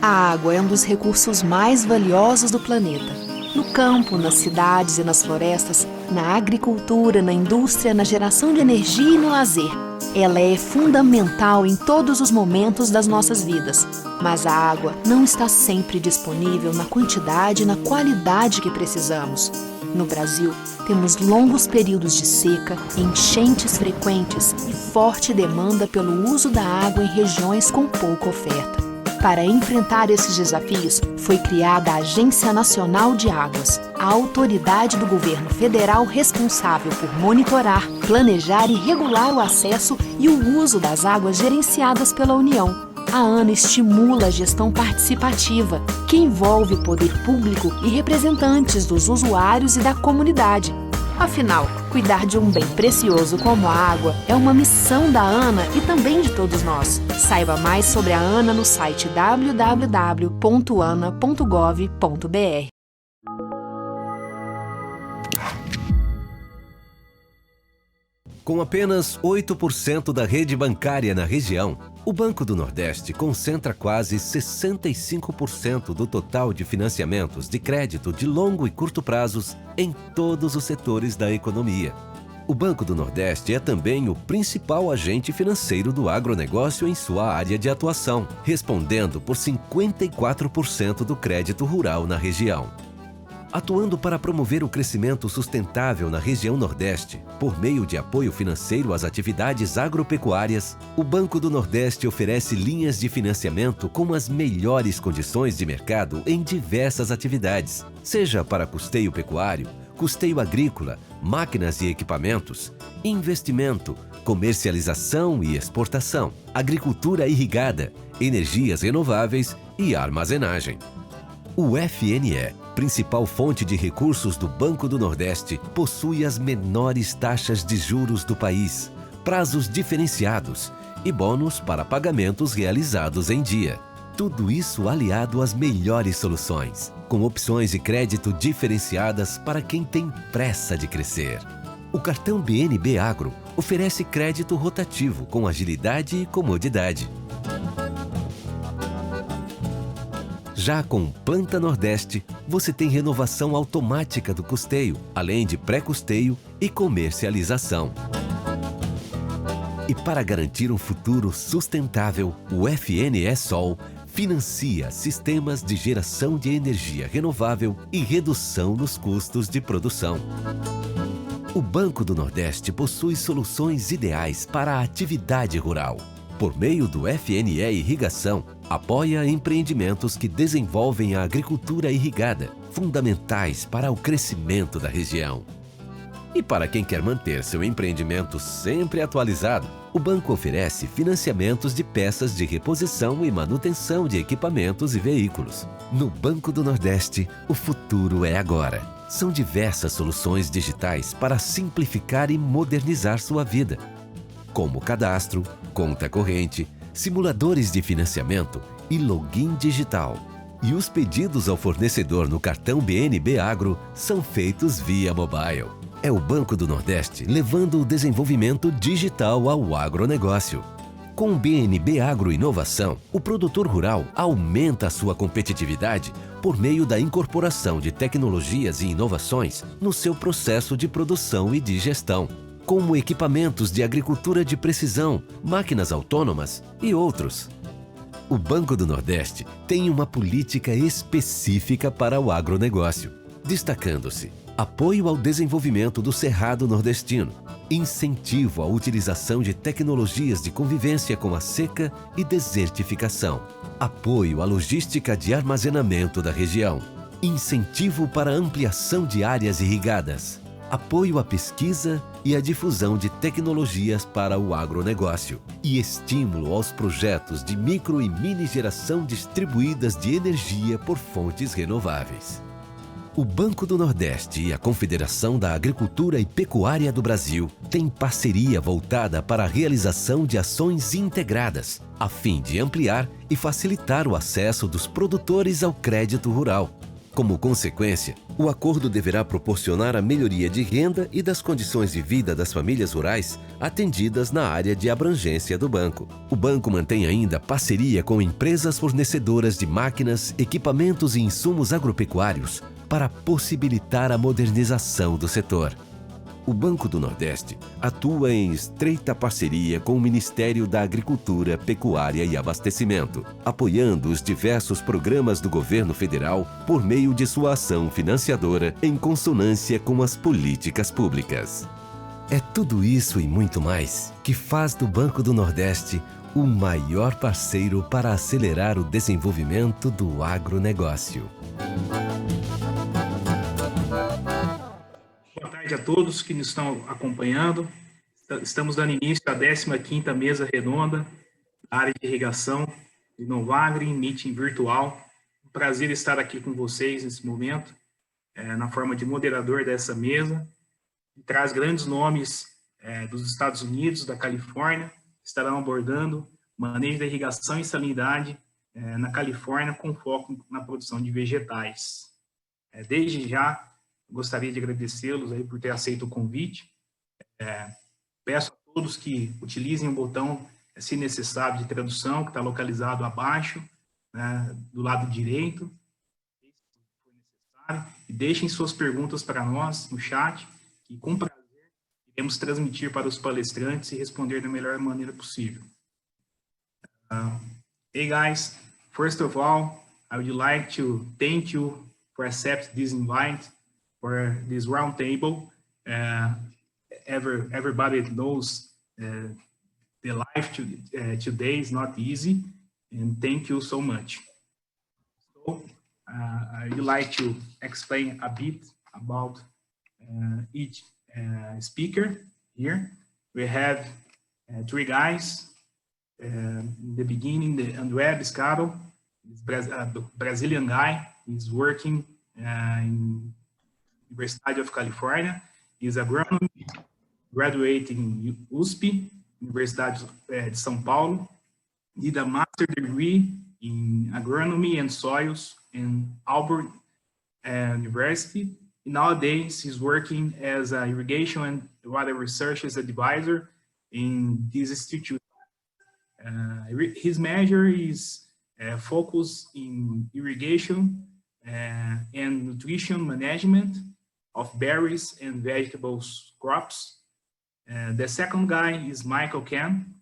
A água é um dos recursos mais valiosos do planeta. No campo, nas cidades e nas florestas, na agricultura, na indústria, na geração de energia e no lazer. Ela é fundamental em todos os momentos das nossas vidas. Mas a água não está sempre disponível na quantidade e na qualidade que precisamos. No Brasil, temos longos períodos de seca, enchentes frequentes e forte demanda pelo uso da água em regiões com pouca oferta. Para enfrentar esses desafios, foi criada a Agência Nacional de Águas, a autoridade do governo federal responsável por monitorar, planejar e regular o acesso e o uso das águas gerenciadas pela União. A ANA estimula a gestão participativa, que envolve o poder público e representantes dos usuários e da comunidade. Afinal, cuidar de um bem precioso como a água é uma missão da ANA e também de todos nós. Saiba mais sobre a ANA no site www.ana.gov.br. Com apenas 8% da rede bancária na região, o Banco do Nordeste concentra quase 65% do total de financiamentos de crédito de longo e curto prazos em todos os setores da economia. O Banco do Nordeste é também o principal agente financeiro do agronegócio em sua área de atuação, respondendo por 54% do crédito rural na região. Atuando para promover o crescimento sustentável na região Nordeste, por meio de apoio financeiro às atividades agropecuárias, o Banco do Nordeste oferece linhas de financiamento com as melhores condições de mercado em diversas atividades, seja para custeio pecuário, custeio agrícola, máquinas e equipamentos, investimento, comercialização e exportação, agricultura irrigada, energias renováveis e armazenagem. O FNE, principal fonte de recursos do Banco do Nordeste, possui as menores taxas de juros do país, prazos diferenciados e bônus para pagamentos realizados em dia. Tudo isso aliado às melhores soluções, com opções de crédito diferenciadas para quem tem pressa de crescer. O cartão BNB Agro oferece crédito rotativo com agilidade e comodidade. Já com Planta Nordeste, você tem renovação automática do custeio, além de pré-custeio e comercialização. E para garantir um futuro sustentável, o FNE Sol financia sistemas de geração de energia renovável e redução nos custos de produção. O Banco do Nordeste possui soluções ideais para a atividade rural. Por meio do FNE Irrigação, apoia empreendimentos que desenvolvem a agricultura irrigada, fundamentais para o crescimento da região. E para quem quer manter seu empreendimento sempre atualizado, o banco oferece financiamentos de peças de reposição e manutenção de equipamentos e veículos. No Banco do Nordeste, o futuro é agora. São diversas soluções digitais para simplificar e modernizar sua vida, como cadastro, conta corrente, simuladores de financiamento e login digital. E os pedidos ao fornecedor no cartão BNB Agro são feitos via mobile. É o Banco do Nordeste levando o desenvolvimento digital ao agronegócio. Com o BNB Agro Inovação, o produtor rural aumenta a sua competitividade por meio da incorporação de tecnologias e inovações no seu processo de produção e de gestão, como equipamentos de agricultura de precisão, máquinas autônomas e outros. O Banco do Nordeste tem uma política específica para o agronegócio, destacando-se apoio ao desenvolvimento do cerrado nordestino, incentivo à utilização de tecnologias de convivência com a seca e desertificação, apoio à logística de armazenamento da região, incentivo para ampliação de áreas irrigadas, apoio à pesquisa e à difusão de tecnologias para o agronegócio e estímulo aos projetos de micro e mini geração distribuídas de energia por fontes renováveis. O Banco do Nordeste e a Confederação da Agricultura e Pecuária do Brasil têm parceria voltada para a realização de ações integradas, a fim de ampliar e facilitar o acesso dos produtores ao crédito rural, Como consequência, o acordo deverá proporcionar a melhoria de renda e das condições de vida das famílias rurais atendidas na área de abrangência do banco. O banco mantém ainda parceria com empresas fornecedoras de máquinas, equipamentos e insumos agropecuários para possibilitar a modernização do setor. O Banco do Nordeste atua em estreita parceria com o Ministério da Agricultura, Pecuária e Abastecimento, apoiando os diversos programas do governo federal por meio de sua ação financiadora em consonância com as políticas públicas. É tudo isso e muito mais que faz do Banco do Nordeste o maior parceiro para acelerar o desenvolvimento do agronegócio. Boa tarde a todos que nos estão acompanhando. Estamos dando início à 15ª Mesa Redonda, na área de irrigação, Inovagri Meeting Virtual. Um prazer estar aqui com vocês nesse momento, na forma de moderador dessa mesa. Traz grandes nomes dos Estados Unidos, da Califórnia, estarão abordando manejo da irrigação e salinidade na Califórnia, com foco na produção de vegetais. Desde já, gostaria de agradecê-los aí por ter aceito o convite. Peço a todos que utilizem o botão, se necessário, de tradução, que está localizado abaixo, né, do lado direito, e deixem suas perguntas para nós no chat, que com prazer iremos transmitir para os palestrantes e responder da melhor maneira possível. Hey guys, first of all, I would like to thank you for accepting this invite for this roundtable. Everybody knows the life today is not easy, and thank you so much. So I would like to explain a bit about each speaker here. We have three guys. In the beginning, the André Biscaro, the Brazilian guy, is working in University of California. He's agronomy, graduated in USP, Universidade de São Paulo. Did a master degree in agronomy and soils in Auburn University. Nowadays, he's working as an irrigation and water research as advisor in this institute. His major is focus in irrigation and nutrition management of berries and vegetables crops. The second guy is Michael Cahn,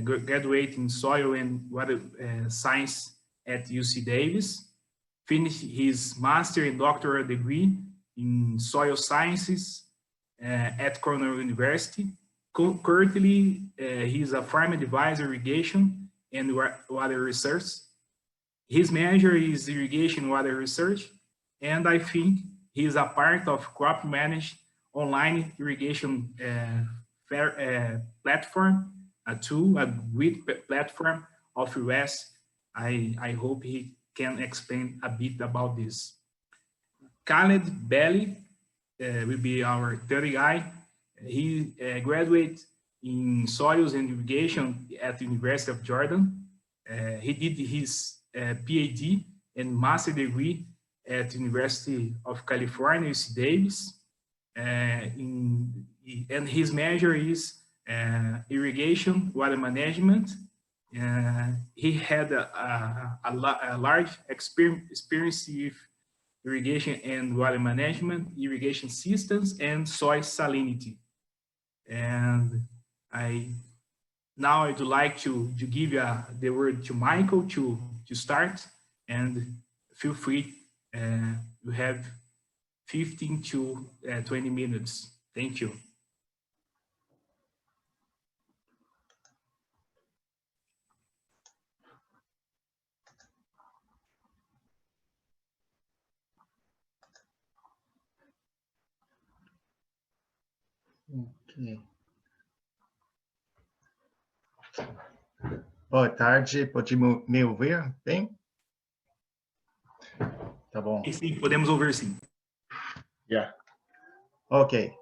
graduate in soil and water science at UC Davis. Finished his master and doctoral degree in soil sciences at Cornell University. Currently, he is a farm advisor, irrigation and water research. His major is irrigation water research, and I think he is a part of crop managed online irrigation platform, a great platform of US. I hope he can explain a bit about this. Khaled Bali will be our third guy. He graduated in soils and irrigation at the University of Jordan. He did his PhD and master degree at the University of California, UC Davis. And his major is irrigation, water management. He had a large experience with irrigation and water management, irrigation systems, and soil salinity. And now I'd like to give the word to Michael to start, and feel free, you have 15 to 20 minutes. Thank you. Ok. Boa tarde, pode me ouvir bem? Tá bom. Sim, podemos ouvir sim. Yeah. Okay.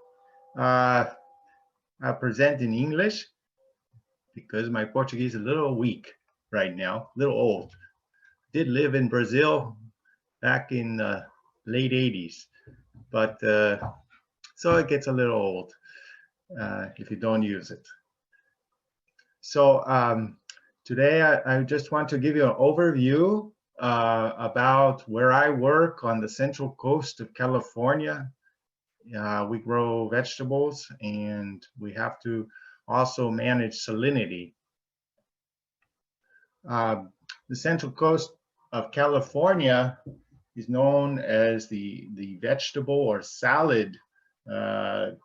I present in English because my Portuguese is a little weak right now, a little old. Did live in Brazil back in late 80s, but so it gets a little old if you don't use it. So today I just want to give you an overview about where I work on the central coast of California. We grow vegetables, and we have to also manage salinity. The central coast of California is known as the vegetable or salad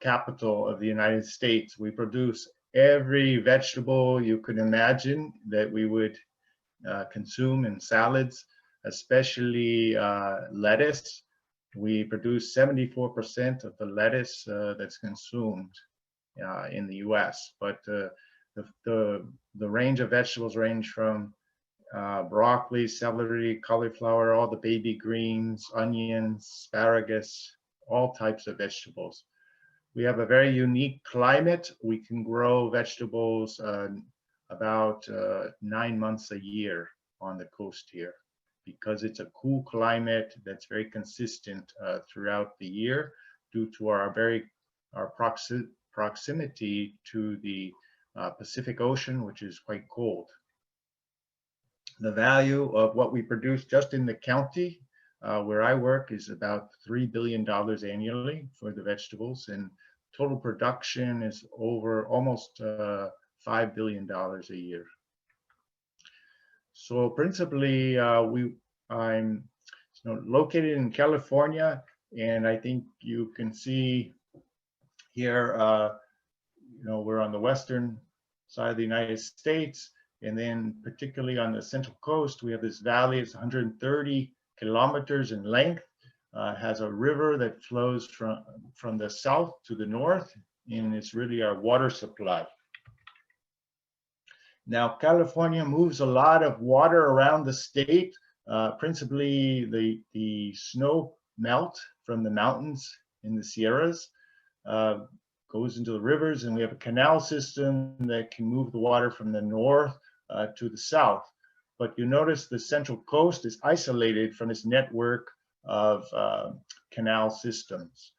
capital of the United States. We produce every vegetable you could imagine that we would consume in salads, especially lettuce. We produce 74% of the lettuce that's consumed in the US, but the range of vegetables range from broccoli, celery, cauliflower, all the baby greens, onions, asparagus, all types of vegetables. We have a very unique climate. We can grow vegetables about 9 months a year on the coast here, because it's a cool climate that's very consistent throughout the year due to our proximity to the Pacific Ocean, which is quite cold. The value of what we produce just in the county where I work is about $3 billion annually for the vegetables, and total production is over almost $5 billion a year. So principally, I'm located in California, and I think you can see here, we're on the western side of the United States, and then particularly on the central coast, we have this valley. It's 130 kilometers in length. It has a river that flows from the south to the north, and it's really our water supply. Now, California moves a lot of water around the state. Principally, the snow melt from the mountains in the Sierras goes into the rivers, and we have a canal system that can move the water from the north to the south. But you notice the central coast is isolated from this network of canal systems.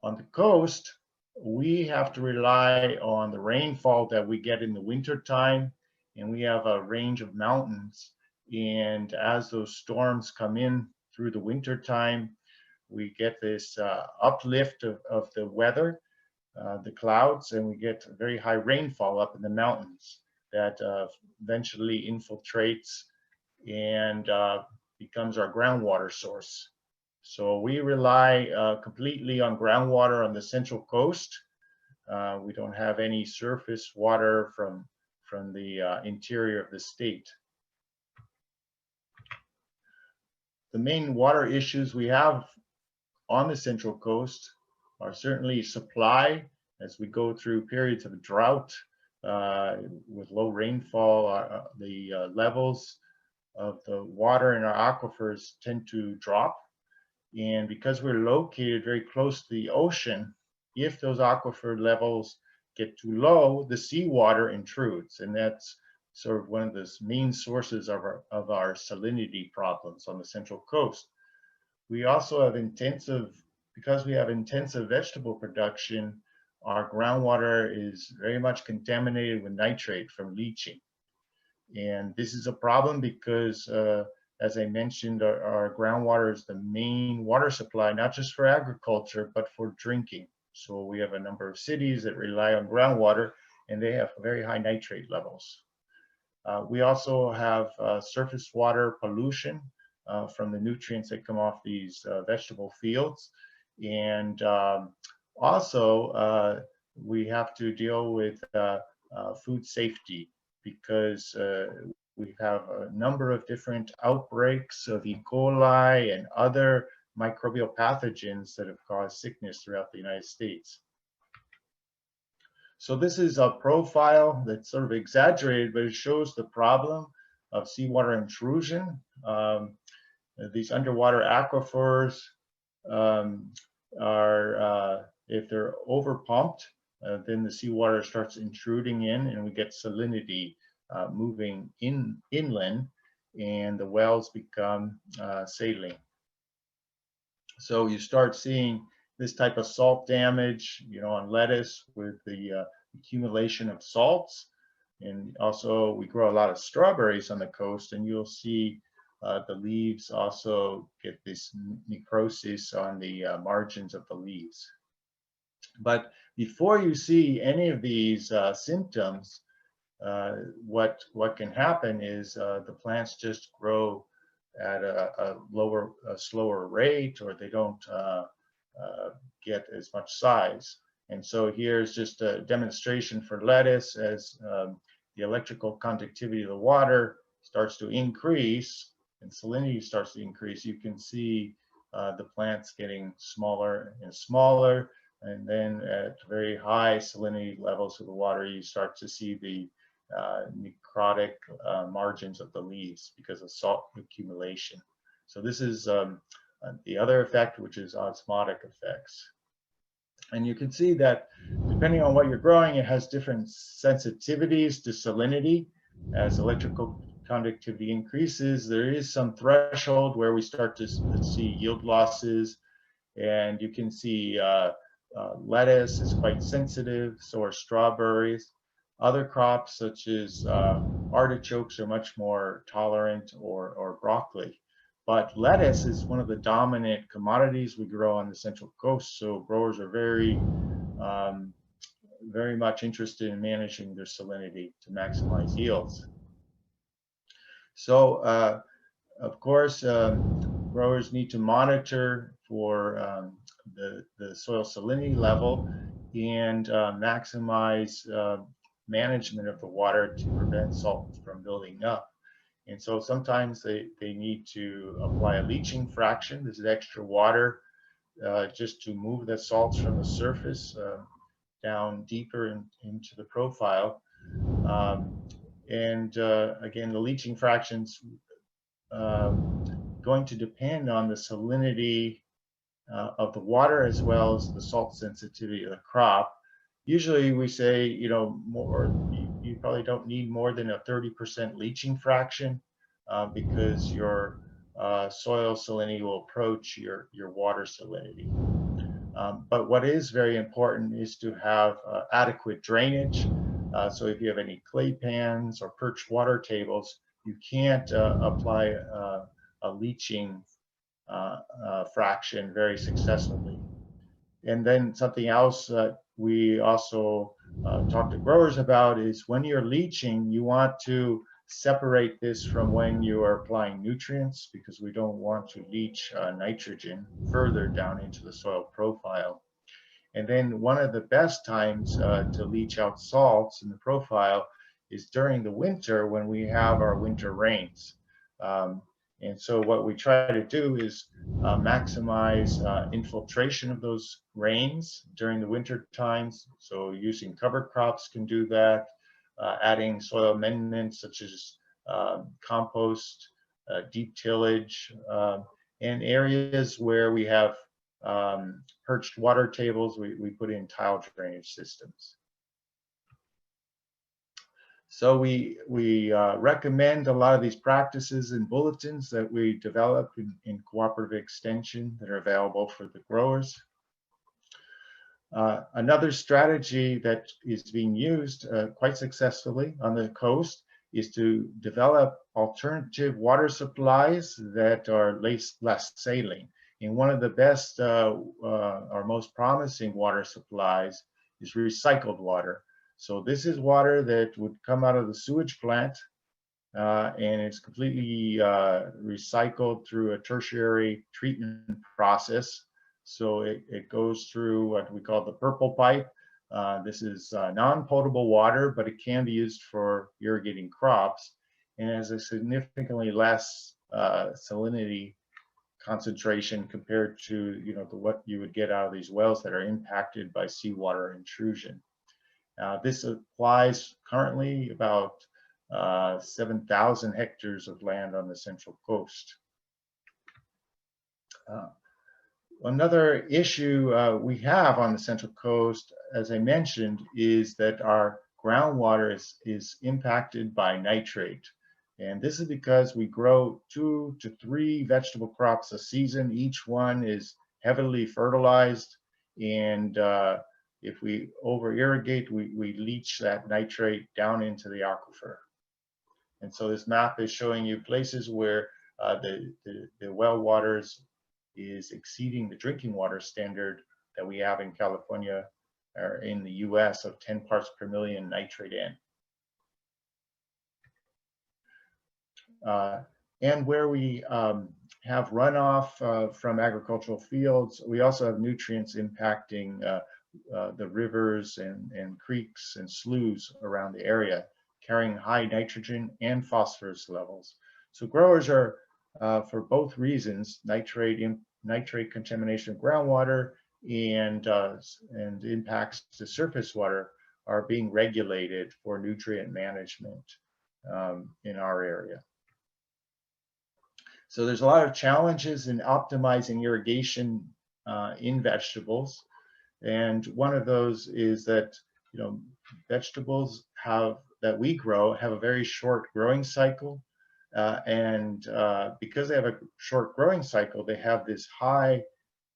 On the coast, we have to rely on the rainfall that we get in the winter time, and we have a range of mountains. And as those storms come in through the winter time, we get this uplift of the weather, the clouds, and we get very high rainfall up in the mountains that eventually infiltrates and becomes our groundwater source. So we rely completely on groundwater on the central coast. We don't have any surface water from the interior of the state. The main water issues we have on the central coast are certainly supply, as we go through periods of drought with low rainfall. The levels of the water in our aquifers tend to drop. And because we're located very close to the ocean, if those aquifer levels get too low, the seawater intrudes. And that's sort of one of the main sources of our salinity problems on the central coast. We also have because we have intensive vegetable production, our groundwater is very much contaminated with nitrate from leaching. And this is a problem because, as I mentioned, our groundwater is the main water supply, not just for agriculture, but for drinking. So we have a number of cities that rely on groundwater, and they have very high nitrate levels. We also have surface water pollution from the nutrients that come off these vegetable fields. And also, we have to deal with food safety, because we have a number of different outbreaks of E. coli and other microbial pathogens that have caused sickness throughout the United States. So this is a profile that's sort of exaggerated, but it shows the problem of seawater intrusion. These underwater aquifers are, if they're overpumped, then the seawater starts intruding in, and we get salinity moving inland, and the wells become saline. So you start seeing this type of salt damage, you know, on lettuce with the accumulation of salts. And also we grow a lot of strawberries on the coast, and you'll see the leaves also get this necrosis on the margins of the leaves. But before you see any of these symptoms, what can happen is the plants just grow at a slower rate, or they don't get as much size. And so here's just a demonstration for lettuce. As the electrical conductivity of the water starts to increase and salinity starts to increase, you can see the plants getting smaller and smaller. And then at very high salinity levels of the water, you start to see the necrotic margins of the leaves because of salt accumulation. So this is the other effect, which is osmotic effects. And you can see that depending on what you're growing, it has different sensitivities to salinity. As electrical conductivity increases, there is some threshold where we start to see yield losses. And you can see lettuce is quite sensitive, so are strawberries. Other crops such as artichokes are much more tolerant, or broccoli. But lettuce is one of the dominant commodities we grow on the Central Coast, so growers are very much interested in managing their salinity to maximize yields. So, of course, growers need to monitor for the soil salinity level and maximize management of the water to prevent salt from building up. And so sometimes they need to apply a leaching fraction. This is extra water just to move the salts from the surface down deeper into the profile. Again, the leaching fraction's going to depend on the salinity of the water as well as the salt sensitivity of the crop. Usually we say, you know, you probably don't need more than a 30% leaching fraction because your soil salinity will approach your water salinity. But what is very important is to have adequate drainage. So if you have any clay pans or perched water tables, you can't apply a leaching fraction very successfully. And then something else that we also talk to growers about is when you're leaching, you want to separate this from when you are applying nutrients, because we don't want to leach nitrogen further down into the soil profile. And then one of the best times to leach out salts in the profile is during the winter when we have our winter rains. And so what we try to do is maximize infiltration of those rains during the winter times. So using cover crops can do that, adding soil amendments such as compost, deep tillage, and areas where we have perched water tables, we put in tile drainage systems. So we recommend a lot of these practices in bulletins that we develop in cooperative extension that are available for the growers. Another strategy that is being used quite successfully on the coast is to develop alternative water supplies that are less saline. And one of the best or most promising water supplies is recycled water. So this is water that would come out of the sewage plant and it's completely recycled through a tertiary treatment process. So it goes through what we call the purple pipe. This is non-potable water, but it can be used for irrigating crops and has a significantly less salinity concentration compared to what you would get out of these wells that are impacted by seawater intrusion. This applies currently about 7,000 hectares of land on the Central Coast. Another issue we have on the Central Coast, as I mentioned, is that our groundwater is impacted by nitrate. And this is because we grow 2 to 3 vegetable crops a season. Each one is heavily fertilized, and if we over irrigate, we leach that nitrate down into the aquifer. And so this map is showing you places where the well waters is exceeding the drinking water standard that we have in California or in the US of 10 parts per million nitrate N. And where we have runoff from agricultural fields, we also have nutrients impacting the rivers and creeks and sloughs around the area, carrying high nitrogen and phosphorus levels. So growers are, for both reasons, nitrate contamination of groundwater and impacts to surface water, are being regulated for nutrient management in our area. So there's a lot of challenges in optimizing irrigation in vegetables. And one of those is that, vegetables that we grow have a very short growing cycle. And because they have a short growing cycle, they have this high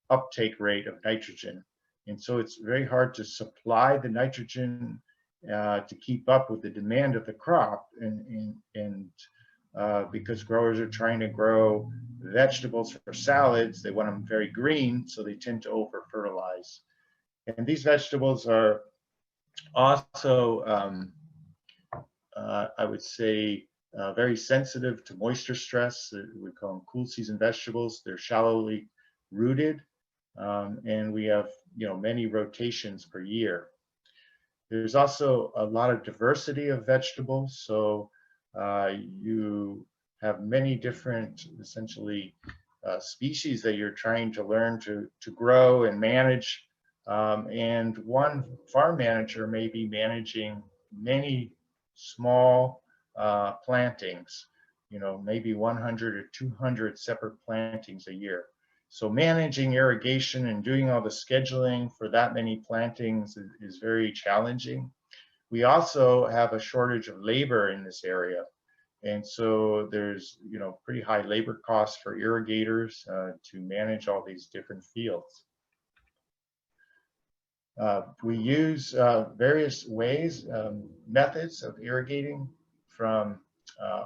uptake rate of nitrogen. And so it's very hard to supply the nitrogen to keep up with the demand of the crop. And because growers are trying to grow vegetables for salads, they want them very green, so they tend to over fertilize. And these vegetables are also, I would say, very sensitive to moisture stress. We call them cool season vegetables. They're shallowly rooted, and we have many rotations per year. There's also a lot of diversity of vegetables, so you have many different, essentially, species that you're trying to learn to grow and manage. And one farm manager may be managing many small plantings, maybe 100 or 200 separate plantings a year. So managing irrigation and doing all the scheduling for that many plantings is very challenging. We also have a shortage of labor in this area. And so there's, pretty high labor costs for irrigators to manage all these different fields. We use various ways, methods of irrigating, from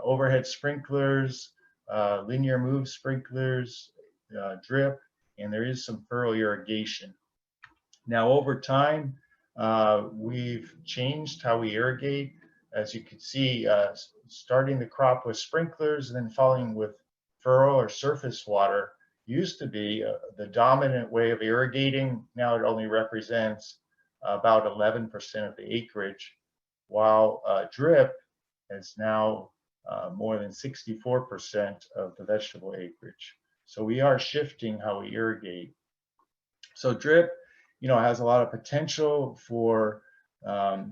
overhead sprinklers, linear move sprinklers, drip, and there is some furrow irrigation. Now, over time, we've changed how we irrigate. As you can see, starting the crop with sprinklers and then following with furrow or surface water used to be the dominant way of irrigating. Now it only represents about 11% of the acreage, while drip is now more than 64% of the vegetable acreage. So we are shifting how we irrigate. So drip, has a lot of potential for, I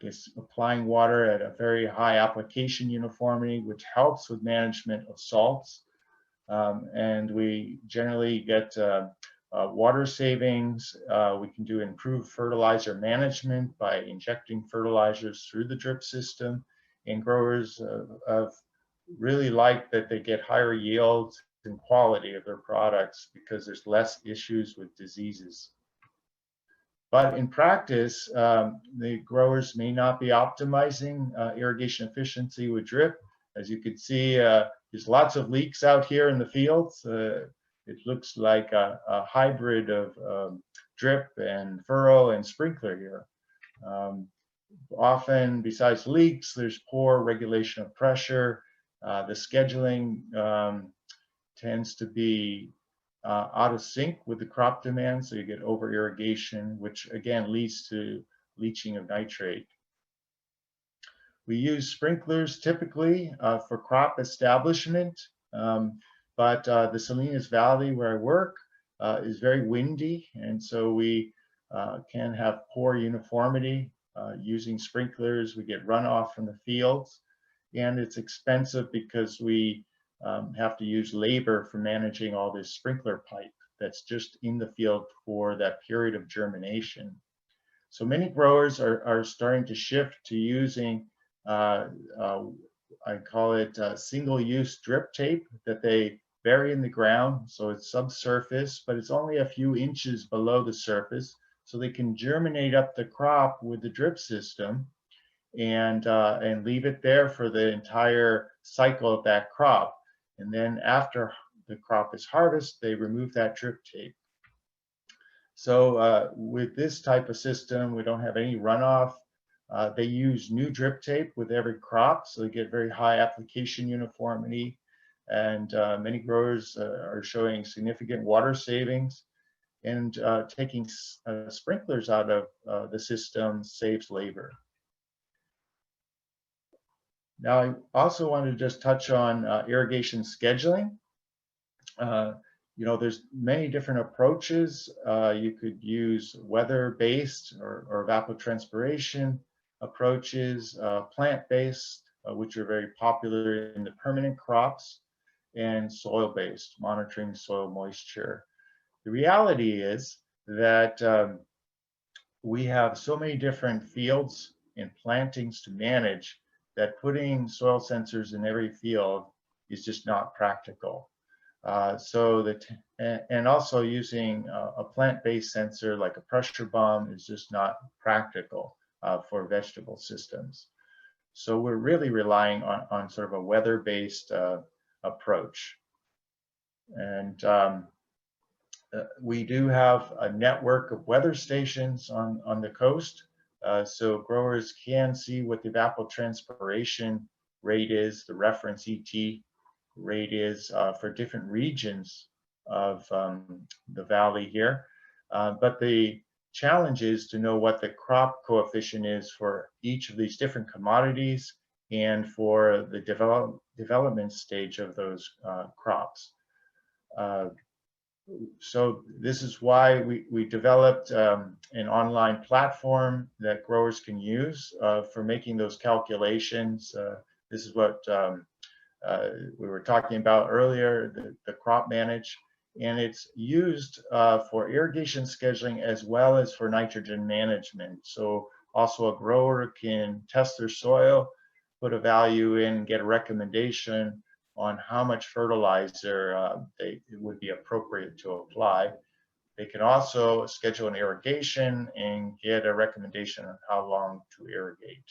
guess, applying water at a very high application uniformity, which helps with management of salts. And we generally get water savings. We can do improved fertilizer management by injecting fertilizers through the drip system. And growers have really liked that they get higher yields and quality of their products because there's less issues with diseases. But in practice, the growers may not be optimizing irrigation efficiency with drip. As you can see, there's lots of leaks out here in the fields. It looks like a hybrid of drip and furrow and sprinkler here. Often, besides leaks, there's poor regulation of pressure. The scheduling tends to be out of sync with the crop demand, so you get over irrigation, which again leads to leaching of nitrate. We use sprinklers typically for crop establishment, but the Salinas Valley where I work is very windy, and so we can have poor uniformity using sprinklers. We get runoff from the fields, and it's expensive because we have to use labor for managing all this sprinkler pipe that's just in the field for that period of germination. So many growers are starting to shift to using, I call it single-use drip tape that they bury in the ground, so it's subsurface, but it's only a few inches below the surface, so they can germinate up the crop with the drip system and leave it there for the entire cycle of that crop. And then after the crop is harvested, they remove that drip tape. So with this type of system, we don't have any runoff. They use new drip tape with every crop, so they get very high application uniformity. And many growers are showing significant water savings, and taking sprinklers out of the system saves labor. Now, I also want to just touch on irrigation scheduling. You know, there's many different approaches. You could use weather-based or evapotranspiration approaches, plant-based, which are very popular in the permanent crops, and soil-based, monitoring soil moisture. The reality is that we have so many different fields and plantings to manage that putting soil sensors in every field is just not practical. And also using a plant-based sensor like a pressure bomb is just not practical for vegetable systems. So we're really relying on sort of a weather-based approach. And we do have a network of weather stations on the coast, so growers can see what the evapotranspiration rate is, the reference ET rate is for different regions of the valley here. But the challenge is to know what the crop coefficient is for each of these different commodities and for the development stage of those crops. So this is why we developed an online platform that growers can use for making those calculations. This is what we were talking about earlier, the crop manage, and it's used for irrigation scheduling as well as for nitrogen management. So also a grower can test their soil, put a value in, get a recommendation on how much fertilizer it would be appropriate to apply. They can also schedule an irrigation and get a recommendation on how long to irrigate.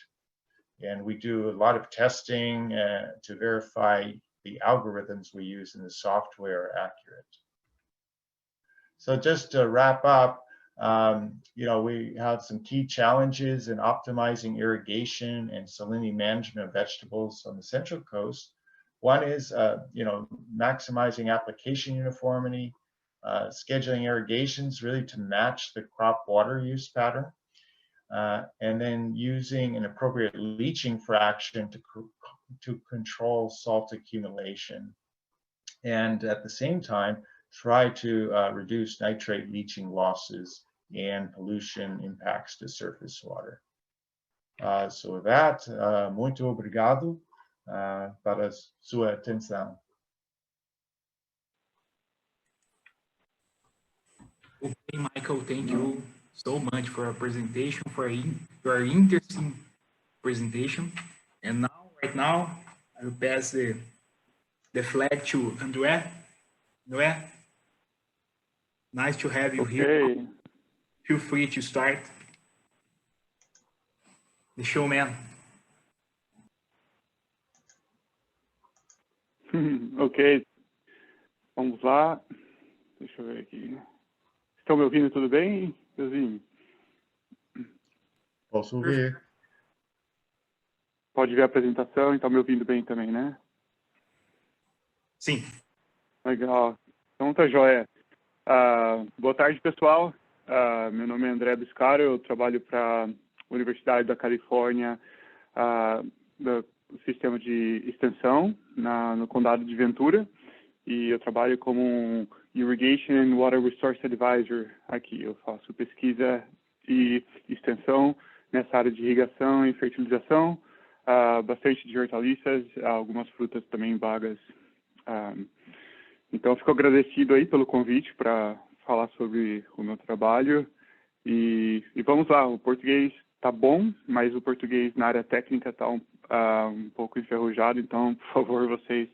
And we do a lot of testing to verify the algorithms we use in the software are accurate. So just to wrap up, you know, we have some key challenges in optimizing irrigation and salinity management of vegetables on the Central Coast. One is, you know, maximizing application uniformity, scheduling irrigations really to match the crop water use pattern, and then using an appropriate leaching fraction to control salt accumulation. And at the same time, try to reduce nitrate leaching losses and pollution impacts to surface water. So with that, muito obrigado para sua atenção. Okay, Michael, thank you so much for your presentation, for your interesting presentation. And now, right now, I will pass the flag to André. André, nice to have you here. Feel free to start the show, man. Ok, vamos lá. Deixa eu ver aqui. Estão me ouvindo tudo bem, Eusimio? Posso ouvir. Pode ver a apresentação e estão me ouvindo bem também, né? Sim. Legal. Então tá joia. Boa tarde, pessoal. Meu nome é André Biscaro, eu trabalho para a Universidade da Califórnia, do sistema de extensão no condado de Ventura, e eu trabalho como um Irrigation and Water Resource Advisor aqui. Eu faço pesquisa e extensão nessa área de irrigação e fertilização, bastante de hortaliças, algumas frutas também vagas. Então, eu fico agradecido aí pelo convite para falar sobre o meu trabalho. E vamos lá, o português tá bom, mas o português na área técnica tá um pouco enferrujado, então, por favor, vocês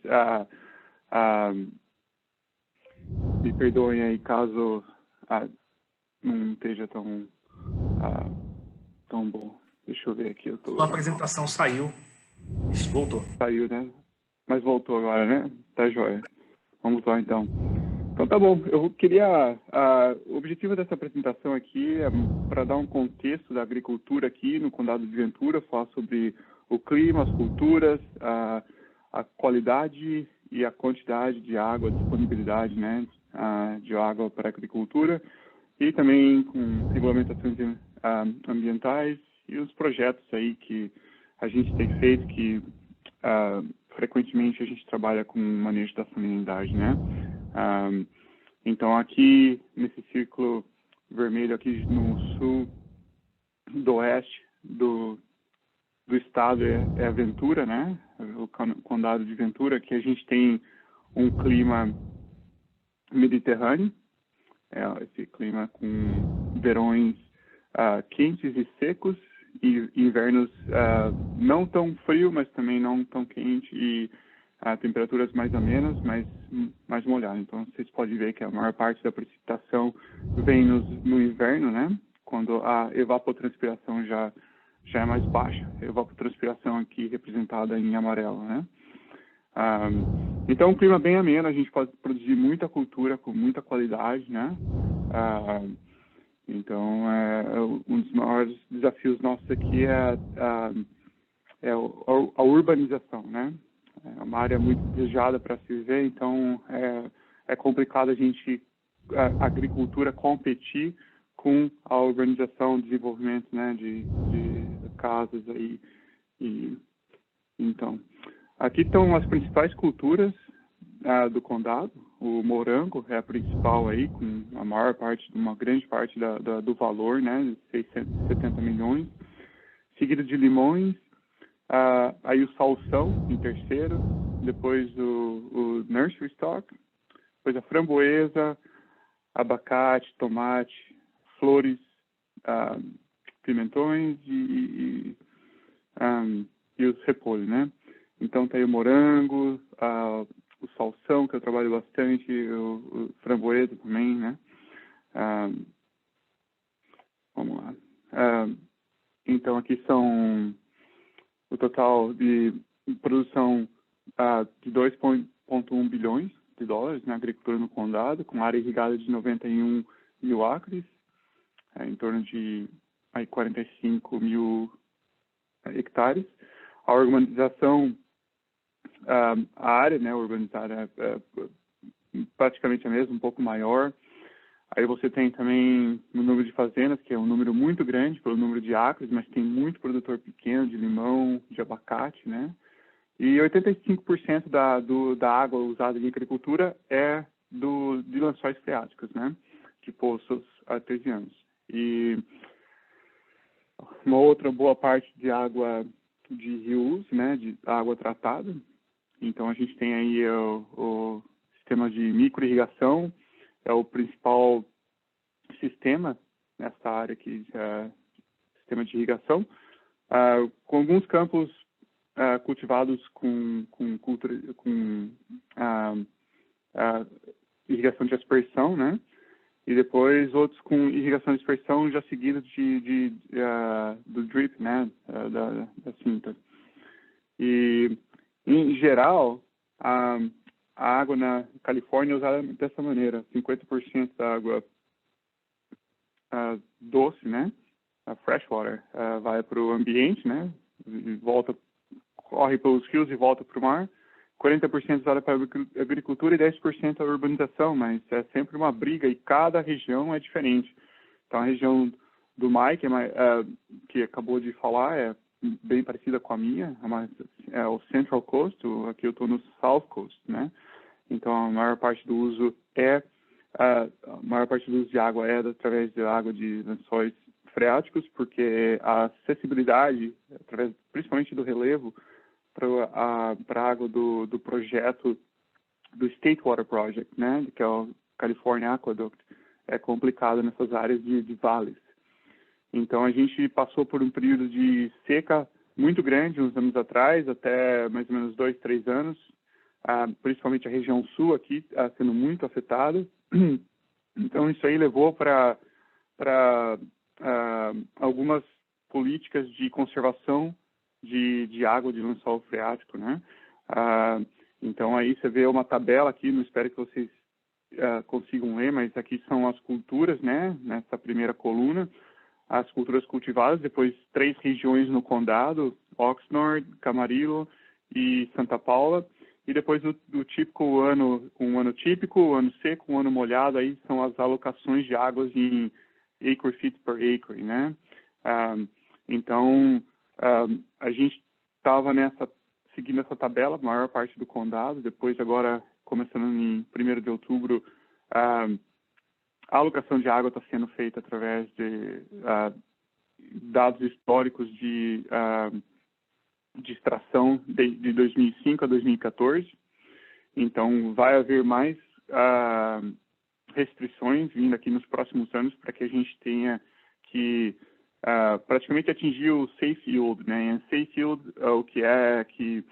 me perdoem aí caso não esteja tão bom. Deixa eu ver aqui. Sua apresentação saiu. Isso, voltou. Saiu, né? Mas voltou agora, né? Tá joia. Vamos lá, então. Então, tá bom. Eu queria... o objetivo dessa apresentação aqui é para dar um contexto da agricultura aqui no Condado de Ventura, falar sobre o clima, as culturas, a qualidade e a quantidade de água, a disponibilidade, né, de água para a agricultura, e também com regulamentações ambientais e os projetos aí que a gente tem feito, que frequentemente a gente trabalha com manejo da salinidade, né? Então, aqui nesse círculo vermelho, aqui no sul do oeste do estado é Ventura, né? O condado de Ventura, que a gente tem um clima mediterrâneo, esse clima com verões quentes e secos, e invernos não tão frio, mas também não tão quente, e temperaturas mais amenas, mas mais molhadas. Então, vocês podem ver que a maior parte da precipitação vem no inverno, né? Quando a evapotranspiração já é mais baixa. A evapotranspiração aqui representada em amarelo, né? Então, um clima bem ameno, a gente pode produzir muita cultura com muita qualidade, né? Então, um dos maiores desafios nossos aqui é a urbanização, né? É uma área muito desejada para se viver, então é complicado a gente, a agricultura, competir com a urbanização, desenvolvimento, né, de casas aí. Então, aqui estão as principais culturas do condado. O morango é a principal aí, com a maior parte, uma grande parte do valor, né, 670 milhões. Seguido de limões, aí o salsão em terceiro, depois o nursery stock, depois a framboesa, abacate, tomate, flores, pimentões e os repolhos, né? Então tem o morango, o salsão, que eu trabalho bastante, o framboesa também, né? Vamos lá. Então aqui são o total de produção de 2,1 bilhões de dólares na agricultura no condado, com área irrigada de 91 mil acres, em torno de 45 mil hectares. A urbanização, a área, né, urbanizada é praticamente a mesma, um pouco maior. Aí você tem também o número de fazendas, que é um número muito grande pelo número de acres, mas tem muito produtor pequeno de limão, de abacate, né? E 85% da água usada em agricultura é de lençóis freáticos, né? De poços artesianos. E uma outra boa parte de água de reuse, né? De água tratada. Então a gente tem aí o sistema de micro-irrigação, é o principal sistema nessa área aqui, sistema de irrigação, com alguns campos cultivados com irrigação de aspersão, né? E depois outros com irrigação de aspersão já seguido do drip, né? Da cinta. E, em geral, a água na Califórnia é usada dessa maneira: 50% da água doce, né? A freshwater vai para o ambiente, né? E corre pelos rios e volta para o mar. 40% usada para a agricultura e 10% a urbanização, mas é sempre uma briga e cada região é diferente. Então, a região do Mike, que acabou de falar, é bem parecida com a minha, é o Central Coast, aqui eu estou no South Coast, né? Então, a maior parte do uso de água é através de água de lençóis freáticos, porque a acessibilidade, principalmente do relevo, para a água do projeto do State Water Project, né, que é o California Aqueduct, é complicado nessas áreas de vales. Então, a gente passou por um período de seca muito grande uns anos atrás, até mais ou menos 2, 3 anos, principalmente a região sul aqui sendo muito afetada. Então, isso aí levou para algumas políticas de conservação de água de lençol freático, né? Então, aí você vê uma tabela aqui, não espero que vocês consigam ler, mas aqui são as culturas, né? Nessa primeira coluna, as culturas cultivadas, depois 3 regiões no condado, Oxnard, Camarillo e Santa Paula, e depois do típico ano, um ano típico, um ano seco, um ano molhado, aí são as alocações de águas em acre feet per acre, né? Então, a gente estava seguindo essa tabela, a maior parte do condado, depois agora, começando em 1º de outubro, a alocação de água está sendo feita através de dados históricos de extração de 2005 a 2014. Então, vai haver mais restrições vindo aqui nos próximos anos para que a gente tenha que praticamente atingir o safe yield, né? E safe yield o que é que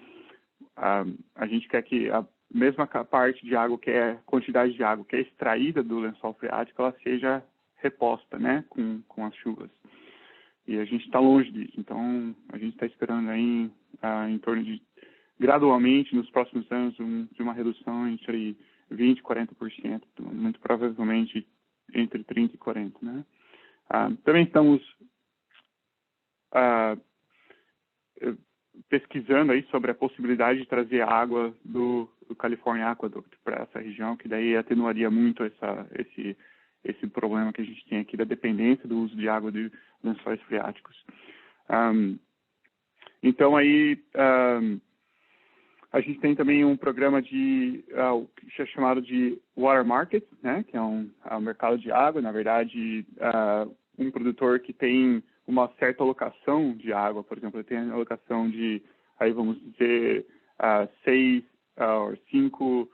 a gente quer que a mesma parte de água, que é quantidade de água que é extraída do lençol freático, ela seja reposta, né? Com as chuvas. E a gente está longe disso. Então, a gente está esperando aí em torno de, gradualmente, nos próximos anos, de uma redução entre 20% e 40%, muito provavelmente entre 30% e 40%, né? Também estamos pesquisando aí sobre a possibilidade de trazer água do California Aqueduct para essa região, que daí atenuaria muito esse problema que a gente tem aqui da dependência do uso de água de lençóis freáticos. Então, aí, a gente tem também um programa que é chamado de Water Market, né, que é um mercado de água. Na verdade, um produtor que tem uma certa alocação de água, por exemplo, ele tem a alocação de, aí vamos dizer, 6 ou 5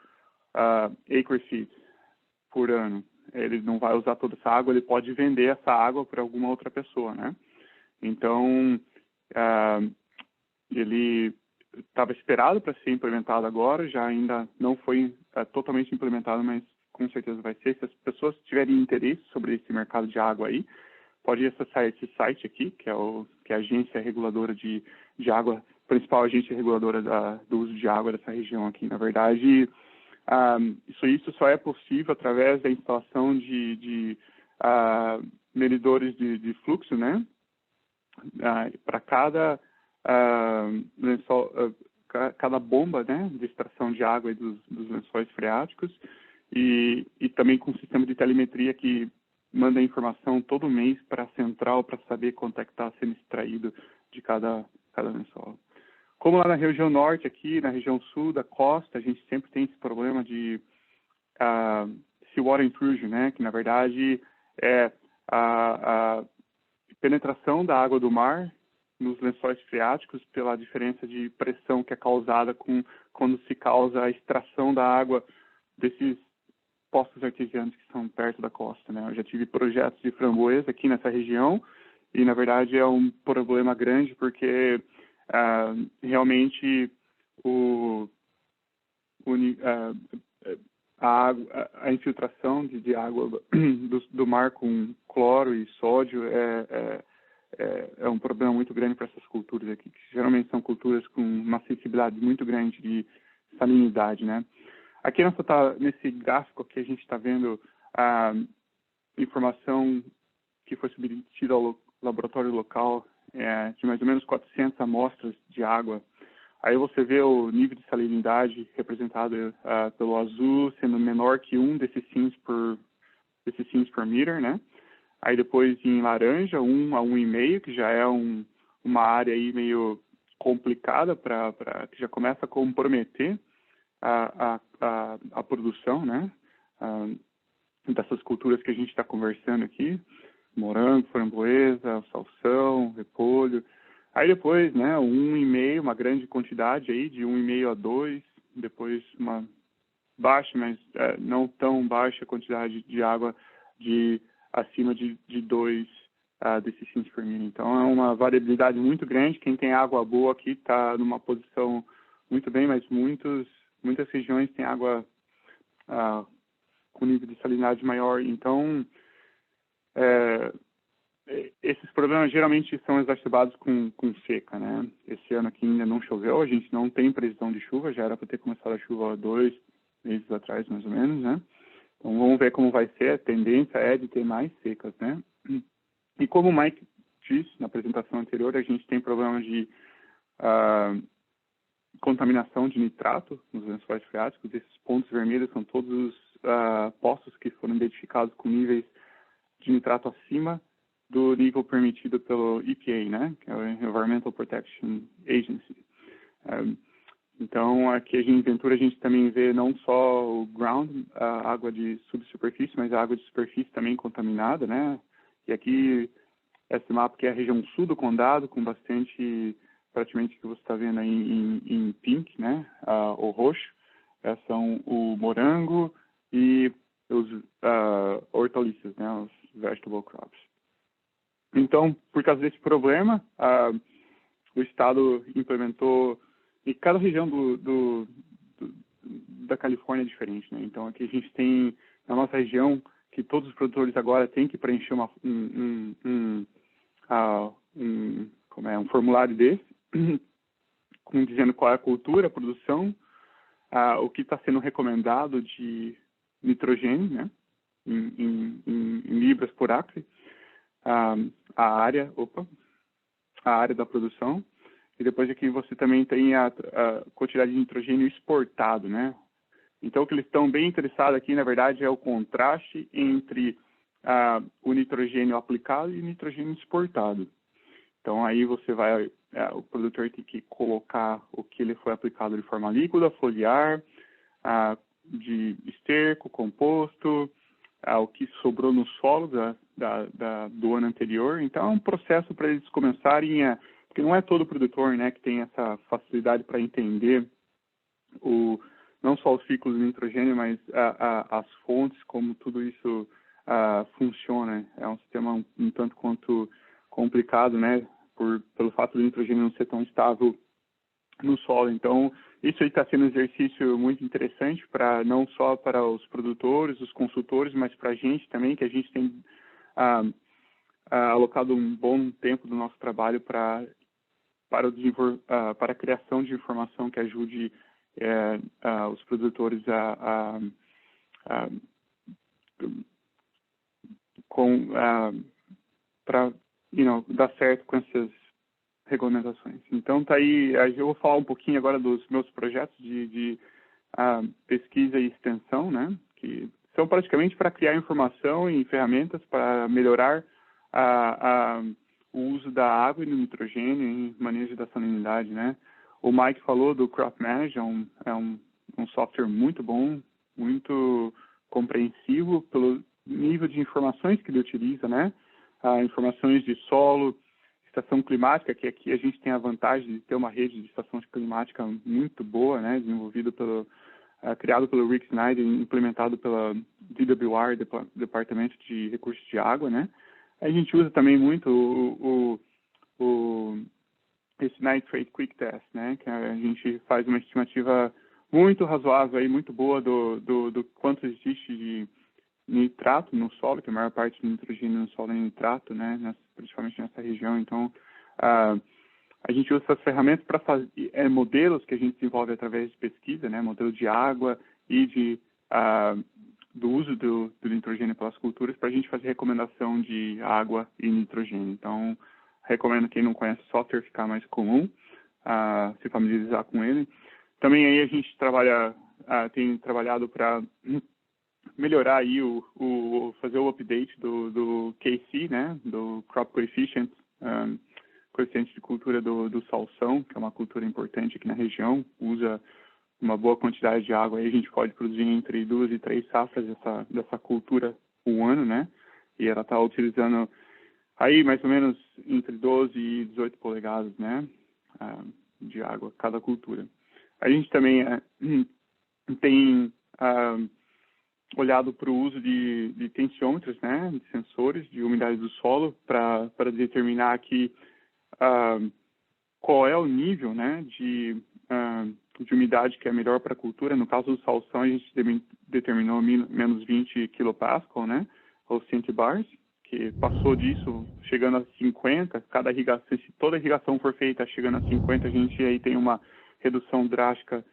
acre feet por ano. Ele não vai usar toda essa água, ele pode vender essa água para alguma outra pessoa, né? Então, ele estava esperado para ser implementado agora, já ainda não foi totalmente implementado, mas com certeza vai ser. Se as pessoas tiverem interesse sobre esse mercado de água aí, pode acessar esse site aqui, que é a agência reguladora de água, principal agência reguladora do uso de água dessa região aqui. Na verdade, isso só é possível através da instalação de medidores de fluxo, né? Para cada cada bomba, né, de extração de água dos lençóis freáticos, e também com um sistema de telemetria que manda informação todo mês para a central para saber quanto é que está sendo extraído de cada lençol. Como lá na região norte, aqui na região sul da costa, a gente sempre tem esse problema de seawater intrusion, né, que na verdade é a penetração da água do mar nos lençóis freáticos pela diferença de pressão que é causada quando se causa a extração da água desses poços artesianos que são perto da costa, né? Eu já tive projetos de framboesa aqui nessa região e, na verdade, é um problema grande porque realmente a infiltração de água do mar com cloro e sódio é um problema muito grande para essas culturas aqui, que geralmente são culturas com uma sensibilidade muito grande de salinidade, né? Aqui nesse gráfico aqui a gente está vendo a informação que foi submetida ao laboratório local de mais ou menos 400 amostras de água. Aí você vê o nível de salinidade representado pelo azul sendo menor que desses sims per meter, né? Aí depois em laranja, 1 a 1,5, que já é uma área aí meio complicada que já começa a comprometer a produção, né? Dessas culturas que a gente está conversando aqui, morango, framboesa, salsão, repolho. Aí depois, né, 1,5, uma grande quantidade aí, de 1,5 a 2, depois uma baixa, mas não tão baixa quantidade de água acima de 2 desses sims per meter. Então é uma variabilidade muito grande. Quem tem água boa aqui está numa posição muito bem, mas muitos muitas regiões têm água com nível de salinidade maior, então esses problemas geralmente são exacerbados com seca, né? Esse ano aqui ainda não choveu, a gente não tem previsão de chuva, já era para ter começado a chuva 2 meses atrás, mais ou menos, né? Então vamos ver como vai ser, a tendência é de ter mais secas, né? E como o Mike disse na apresentação anterior, a gente tem problemas de contaminação de nitrato nos lençóis freáticos. Esses pontos vermelhos são todos os poços que foram identificados com níveis de nitrato acima do nível permitido pelo EPA, né, que é o Environmental Protection Agency. Então, aqui em Ventura a gente também vê não só o ground, a água de subsuperfície, mas a água de superfície também contaminada, né? E aqui, esse mapa que é a região sul do condado, com bastante, praticamente, que você está vendo aí em pink, né? O roxo, são o morango e os hortaliças, né? Os vegetable crops. Então, por causa desse problema, o Estado implementou, e cada região da Califórnia é diferente, né? Então, aqui a gente tem, na nossa região, que todos os produtores agora têm que preencher um formulário desse, dizendo qual é a cultura, a produção, o que está sendo recomendado de nitrogênio, né? Em libras por acre, a área da produção, e depois aqui você também tem a quantidade de nitrogênio exportado, né? Então, o que eles estão bem interessados aqui, na verdade, é o contraste entre o nitrogênio aplicado e o nitrogênio exportado. Então, aí você vai, o produtor tem que colocar o que ele foi aplicado de forma líquida, foliar, de esterco, composto, o que sobrou no solo do ano anterior. Então, é um processo para eles começarem porque não é todo produtor, né, que tem essa facilidade para entender não só os ciclos de nitrogênio, mas as fontes, como tudo isso funciona. É um sistema um tanto quanto complicado, né, pelo fato do nitrogênio não ser tão estável no solo. Então, isso aí está sendo um exercício muito interessante não só para os produtores, os consultores, mas para a gente também, que a gente tem alocado um bom tempo do nosso trabalho para a criação de informação que ajude os produtores para dar certo com essas regulamentações. Então, tá aí, eu vou falar um pouquinho agora dos meus projetos de pesquisa e extensão, né, que são praticamente para criar informação e ferramentas para melhorar o uso da água e do nitrogênio em manejo da salinidade, né. O Mike falou do Crop Manager, é um software muito bom, muito compreensivo pelo nível de informações que ele utiliza, né, informações de solo, estação climática, que aqui a gente tem a vantagem de ter uma rede de estação climática muito boa, né, criado pelo Rick Snyder e implementado pela DWR, Departamento de Recursos de Água, né. A gente usa também muito esse Nitrate Quick Test, né, que a gente faz uma estimativa muito razoável e muito boa do quanto existe de nitrato no solo, que a maior parte do nitrogênio no solo é nitrato, né, principalmente nessa região. Então, a gente usa essas ferramentas para fazer modelos que a gente desenvolve através de pesquisa, né, modelo de água e do uso do nitrogênio pelas culturas, para a gente fazer recomendação de água e nitrogênio. Então, recomendo quem não conhece o software ficar mais comum, se familiarizar com ele. Também aí a gente tem trabalhado para melhorar aí fazer o update do KC, né, do Crop Coefficient, coeficiente de cultura do salsão, que é uma cultura importante aqui na região, usa uma boa quantidade de água, aí a gente pode produzir entre 2 e 3 safras dessa cultura um ano, né, e ela está utilizando aí mais ou menos entre 12 e 18 polegadas, né, de água cada cultura. A gente também tem olhado para o uso de tensiômetros, né, de sensores de umidade do solo, para determinar aqui qual é o nível, né, de de umidade que é melhor para a cultura. No caso do salsão, a gente determinou menos 20 kilopascal, né, ou centibars, que passou disso, chegando a 50, cada irrigação, se toda a irrigação for feita chegando a 50, a gente aí tem uma redução drástica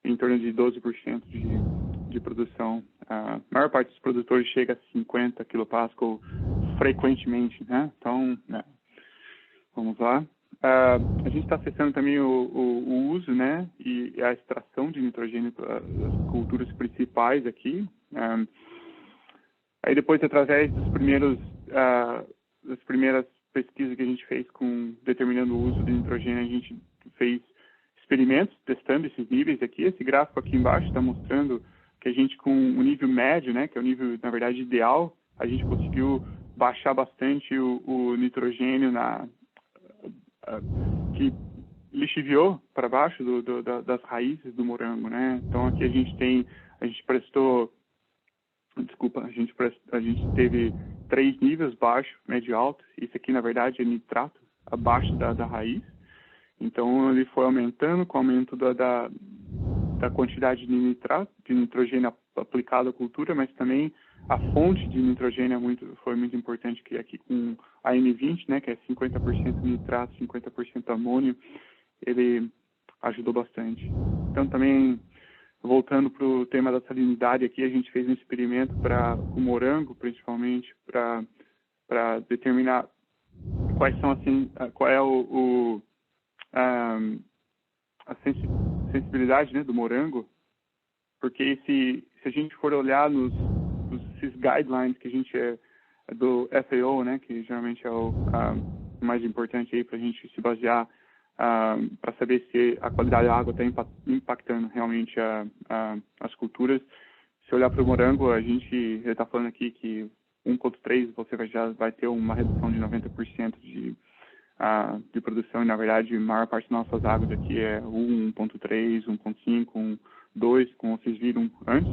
em torno de 12% de produção. A maior parte dos produtores chega a 50 kilopascal frequentemente, né? Então, né, vamos lá. A gente está acessando também o uso, né, e a extração de nitrogênio das culturas principais aqui. Aí depois, através das primeiras pesquisas que a gente fez determinando o uso de nitrogênio, a gente fez experimentos testando esses níveis aqui. Esse gráfico aqui embaixo está mostrando que a gente, com o nível médio, né, que é o nível, na verdade, ideal, a gente conseguiu baixar bastante o nitrogênio que lixiviou para baixo das raízes do morango, né? Então aqui a gente teve 3 níveis, baixo, médio e alto. Isso aqui, na verdade, é nitrato abaixo da raiz. Então ele foi aumentando com o aumento da quantidade de nitrogênio aplicado à cultura, mas também a fonte de nitrogênio foi muito importante, que aqui com a N20, né, que é 50% nitrato, 50% amônio, ele ajudou bastante. Então também, voltando para o tema da salinidade, aqui a gente fez um experimento para o morango, principalmente, para determinar qual é a sensibilidade, né, do morango, porque se a gente for olhar esses guidelines que a gente do FAO, né, que geralmente é o mais importante aí para a gente se basear para saber se a qualidade da água está impactando realmente as culturas. Se olhar para o morango, ele está falando aqui que 1.3 você já vai ter uma redução de 90% de produção, e na verdade a maior parte das nossas águas aqui é 1.3, 1.5, 2, como vocês viram antes.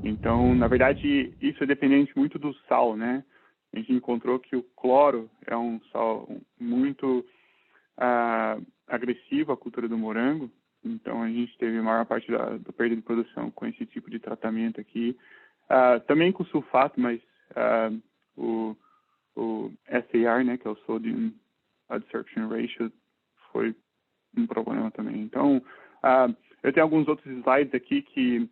Então, na verdade, isso é dependente muito do sal, né? A gente encontrou que o cloro é um sal muito agressivo à cultura do morango, então a gente teve a maior parte da perda de produção com esse tipo de tratamento aqui. Também com sulfato, mas o SAR, né, que é o Sodium Adsorption Ratio, foi um problema também. Então, eu tenho alguns outros slides aqui que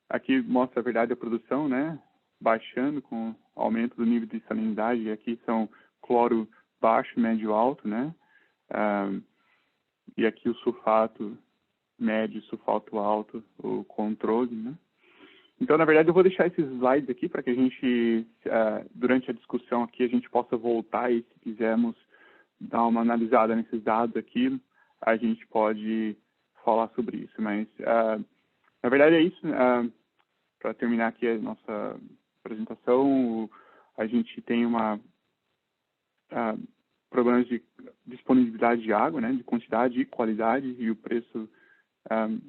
aqui mostra a verdade da produção, né, baixando com o aumento do nível de salinidade, e aqui são cloro baixo, médio, alto, né, e aqui o sulfato médio, sulfato alto, o controle, né. Então, na verdade, eu vou deixar esses slides aqui para que a gente, durante a discussão aqui, a gente possa voltar e, se quisermos dar uma analisada nesses dados aqui, a gente pode falar sobre isso. Mas, na verdade, é isso. Para terminar aqui a nossa apresentação, a gente tem problemas de disponibilidade de água, né, de quantidade e qualidade, e o preço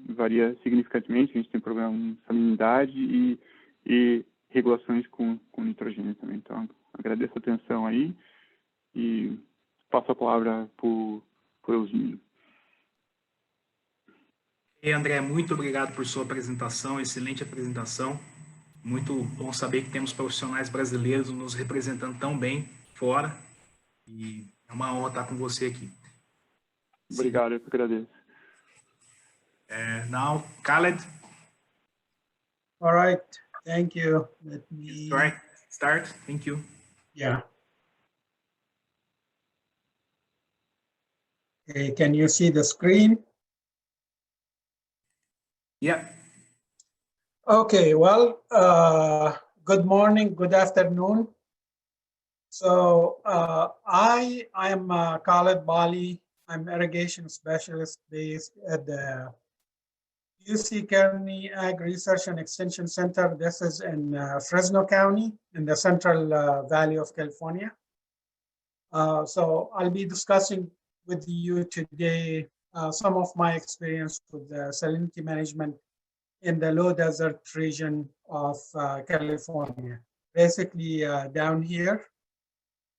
varia significativamente. A gente tem problema com salinidade e regulações com nitrogênio também. Então, agradeço a atenção aí e passo a palavra para o Eusimio. E André, muito obrigado por sua apresentação, excelente apresentação. Muito bom saber que temos profissionais brasileiros nos representando tão bem fora, e é uma honra estar com você aqui. Obrigado, eu que agradeço. Now, Khaled. All right, thank you. Let me start. Thank you. Yeah. Okay, can you see the screen? Yeah. Okay, well, good morning, good afternoon. So I am Khaled Bali. I'm irrigation specialist based at the UC Kearney Ag Research and Extension Center. This is in Fresno County in the Central Valley of California. So I'll be discussing with you today some of my experience with the salinity management in the low desert region of California. Basically down here,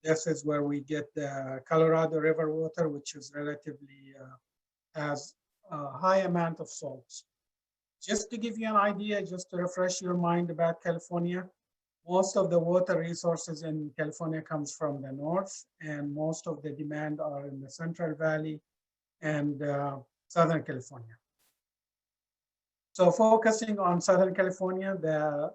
this is where we get the Colorado River water, which is relatively has high amount of salts. Just to give you an idea, just to refresh your mind about California, most of the water resources in California comes from the north, and most of the demand are in the Central Valley and Southern California. So focusing on Southern California, the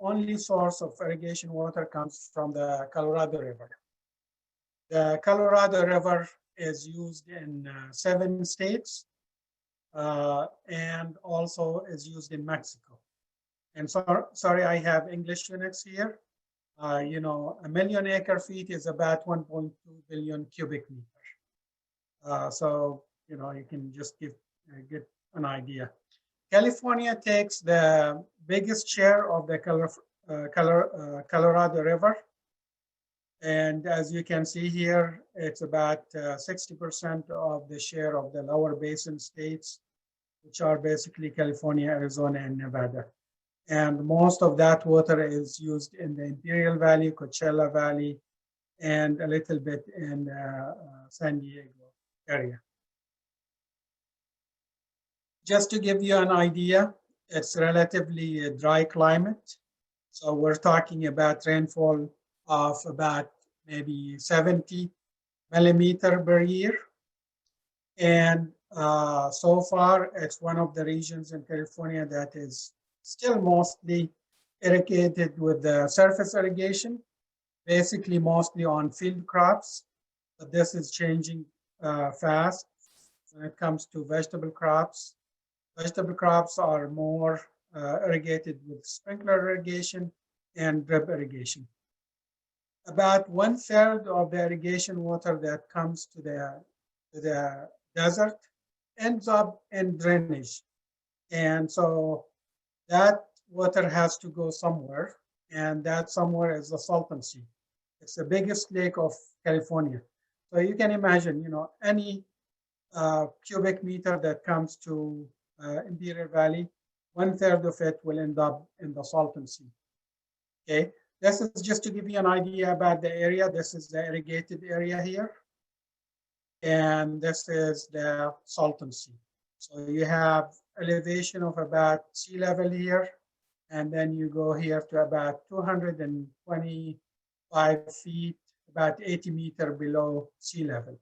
only source of irrigation water comes from the Colorado River. The Colorado River is used in 7 states and also is used in Mexico. And sorry, I have English units here. A million acre feet is about 1.2 billion cubic meters. So, you can just get an idea. California takes the biggest share of the Colorado River. And as you can see here, it's about 60% of the share of the lower basin states, which are basically California, Arizona, and Nevada. And most of that water is used in the Imperial Valley, Coachella Valley, and a little bit in San Diego area. Just to give you an idea, it's relatively a dry climate. So we're talking about rainfall of about maybe 70 millimeter per year. And so far, it's one of the regions in California that is still mostly irrigated with the surface irrigation, basically mostly on field crops. But this is changing fast when it comes to vegetable crops. Vegetable crops are more irrigated with sprinkler irrigation and drip irrigation. About 1/3 of the irrigation water that comes to the desert ends up in drainage. And so that water has to go somewhere, and that somewhere is the Salton Sea. It's the biggest lake of California. So you can imagine, any cubic meter that comes to Imperial Valley, 1/3 of it will end up in the Salton Sea. Okay, this is just to give you an idea about the area. This is the irrigated area here, and this is the Salton Sea. So you have elevation of about sea level here, and then you go here to about 225 feet, about 80 meters below sea level.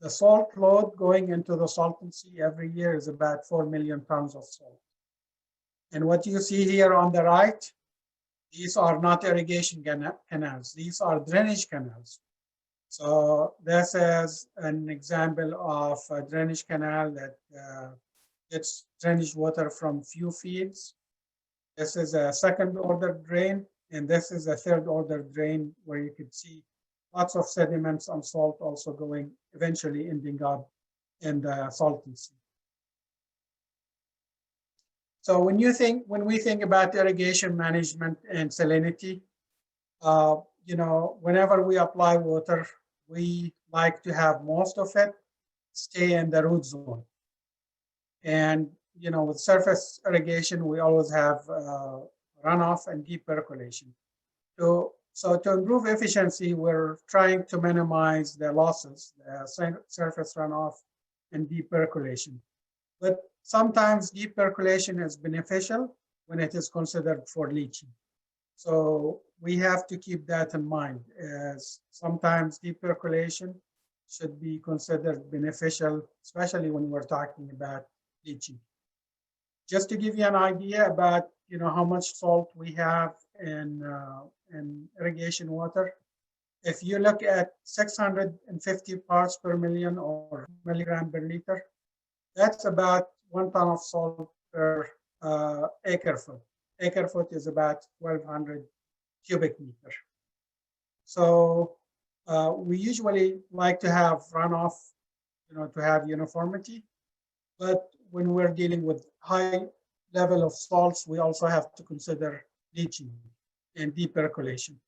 The salt load going into the Salton Sea every year is about 4 million tons of salt. And what you see here on the right, these are not irrigation canals. These are drainage canals. So this is an example of a drainage canal that gets drainage water from few fields. This is a second order drain, and this is a third order drain where you could see lots of sediments and salt also going, eventually ending up in the Salton Sea. So when we think about irrigation management and salinity, whenever we apply water, we like to have most of it stay in the root zone. And with surface irrigation, we always have runoff and deep percolation. So to improve efficiency, we're trying to minimize the losses, the surface runoff and deep percolation. But sometimes deep percolation is beneficial when it is considered for leaching. So we have to keep that in mind, as sometimes deep percolation should be considered beneficial, especially when we're talking about leaching. Just to give you an idea about how much salt we have in irrigation water, if you look at 650 parts per million or milligram per liter, that's about 1 ton of salt per acre foot. Acre foot is about 1,200 cubic meter. So we usually like to have runoff, to have uniformity. But when we're dealing with high level of salts, we also have to consider leaching and deep percolation.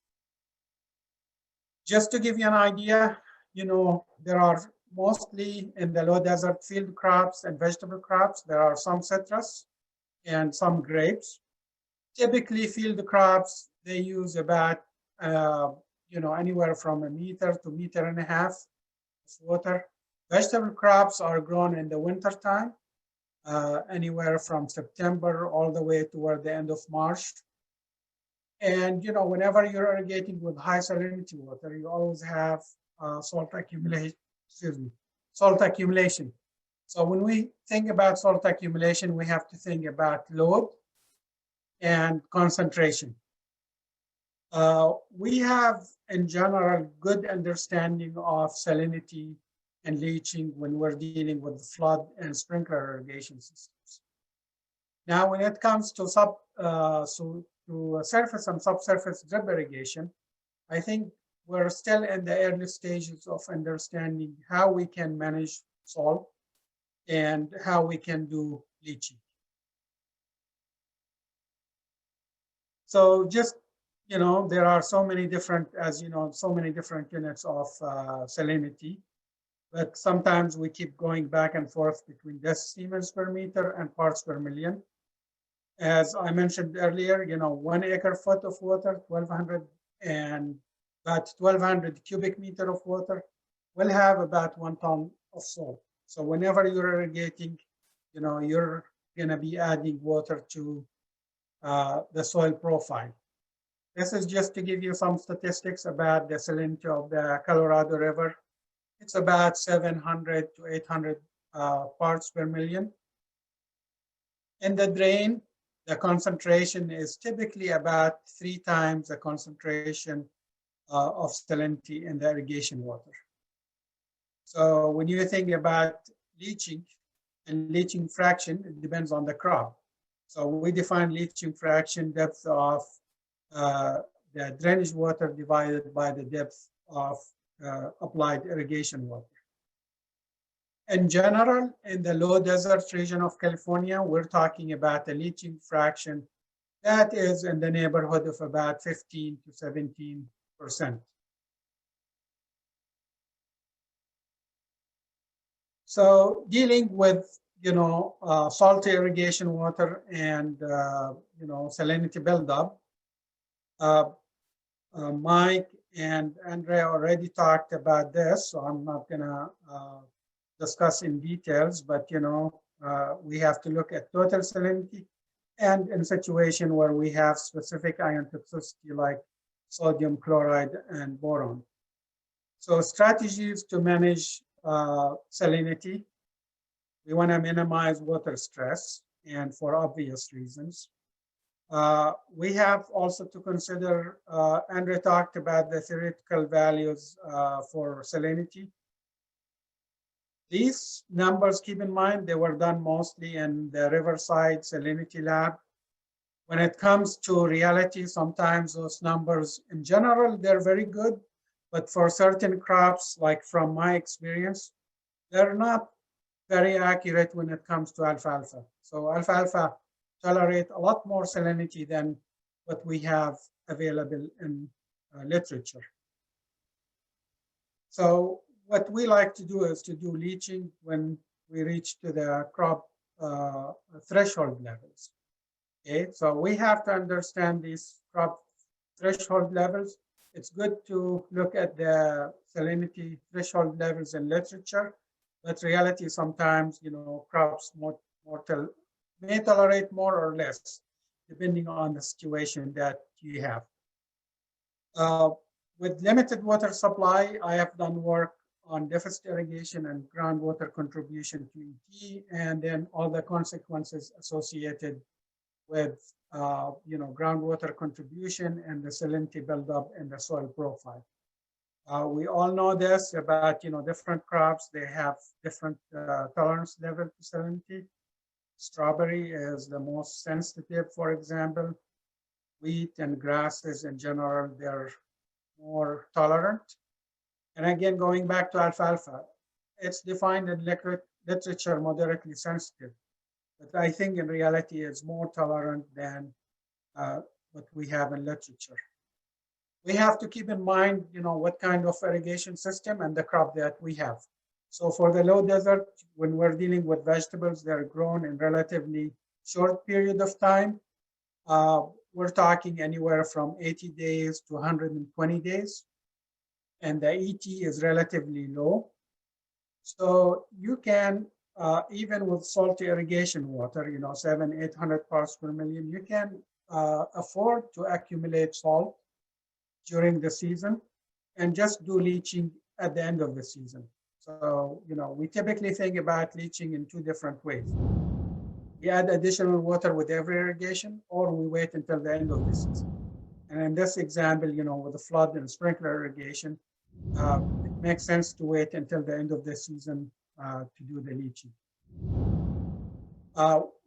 Just to give you an idea, there are mostly in the low desert field crops and vegetable crops, there are some citrus and some grapes. Typically field crops, they use about, anywhere from 1 meter to 1.5 meters of water. Vegetable crops are grown in the winter time, anywhere from September all the way toward the end of March. And whenever you're irrigating with high salinity water, you always have salt accumulation. Salt accumulation. So when we think about salt accumulation, we have to think about load and concentration. We have, in general, good understanding of salinity and leaching when we're dealing with flood and sprinkler irrigation systems. Now, when it comes to surface and subsurface drip irrigation, I think we're still in the early stages of understanding how we can manage salt and how we can do leaching. So just, there are so many different, so many different units of salinity, but sometimes we keep going back and forth between decimals per meter and parts per million. As I mentioned earlier, 1 acre foot of water, 1,200 and about 1,200 cubic meter of water will have about 1 ton of salt. So whenever you're irrigating, you're going to be adding water to the soil profile. This is just to give you some statistics about the salinity of the Colorado River. It's about 700 to 800 parts per million. In the drain, the concentration is typically about 3 times the concentration of salinity in the irrigation water. So when you think about leaching and leaching fraction, it depends on the crop. So we define leaching fraction depth of the drainage water divided by the depth of applied irrigation water. In general, in the low desert region of California, we're talking about a leaching fraction that is in the neighborhood of about 15 to 17%. So dealing with, salty irrigation water and, salinity buildup, Mike and Andre already talked about this, so I'm not gonna discuss in details, but we have to look at total salinity and in situation where we have specific ion toxicity like sodium chloride and boron. So strategies to manage salinity. We want to minimize water stress, and for obvious reasons. We have also to consider, Andre talked about the theoretical values for salinity. These numbers, keep in mind, they were done mostly in the Riverside Salinity Lab. When it comes to reality, sometimes those numbers, in general, they're very good, but for certain crops, like from my experience, they're not very accurate when it comes to alfalfa. So alfalfa tolerate a lot more salinity than what we have available in literature. So what we like to do is to do leaching when we reach to the crop threshold levels. Okay, so we have to understand these crop threshold levels. It's good to look at the salinity threshold levels in literature, but reality sometimes, crops may tolerate more or less, depending on the situation that you have. With limited water supply, I have done work on deficit irrigation and groundwater contribution to ET, and then all the consequences associated with groundwater contribution and the salinity buildup in the soil profile. We all know this about different crops. They have different tolerance level to salinity. Strawberry is the most sensitive, for example. Wheat and grasses in general, they're more tolerant. And again, going back to alfalfa, it's defined in literature moderately sensitive, but I think in reality it's more tolerant than what we have in literature. We have to keep in mind, what kind of irrigation system and the crop that we have. So for the low desert, when we're dealing with vegetables, they're grown in relatively short period of time. We're talking anywhere from 80 days to 120 days. And the ET is relatively low. So you can, even with salty irrigation water, 700-800 parts per million, you can afford to accumulate salt during the season and just do leaching at the end of the season. So, we typically think about leaching in two different ways. We add additional water with every irrigation, or we wait until the end of the season. And in this example, with the flood and sprinkler irrigation, it makes sense to wait until the end of the season to do the leaching.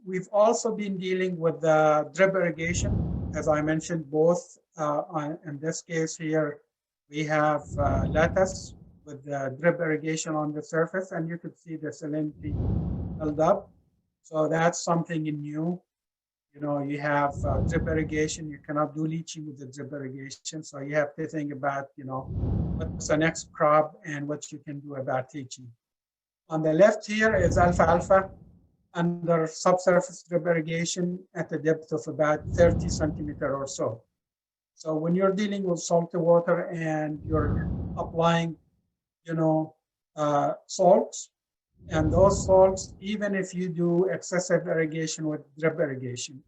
We've also been dealing with the drip irrigation, as I mentioned, both in this case here, we have lettuce with the drip irrigation on the surface, and you could see the salinity build up. So that's something new. You have drip irrigation. You cannot do leaching with the drip irrigation. So you have to think about, what's the next crop and what you can do about leaching. On the left here is alfalfa under subsurface drip irrigation at a depth of about 30 centimeters or so. So when you're dealing with salty water and you're applying, salts, and those salts, even if you do excessive irrigation with drip irrigation,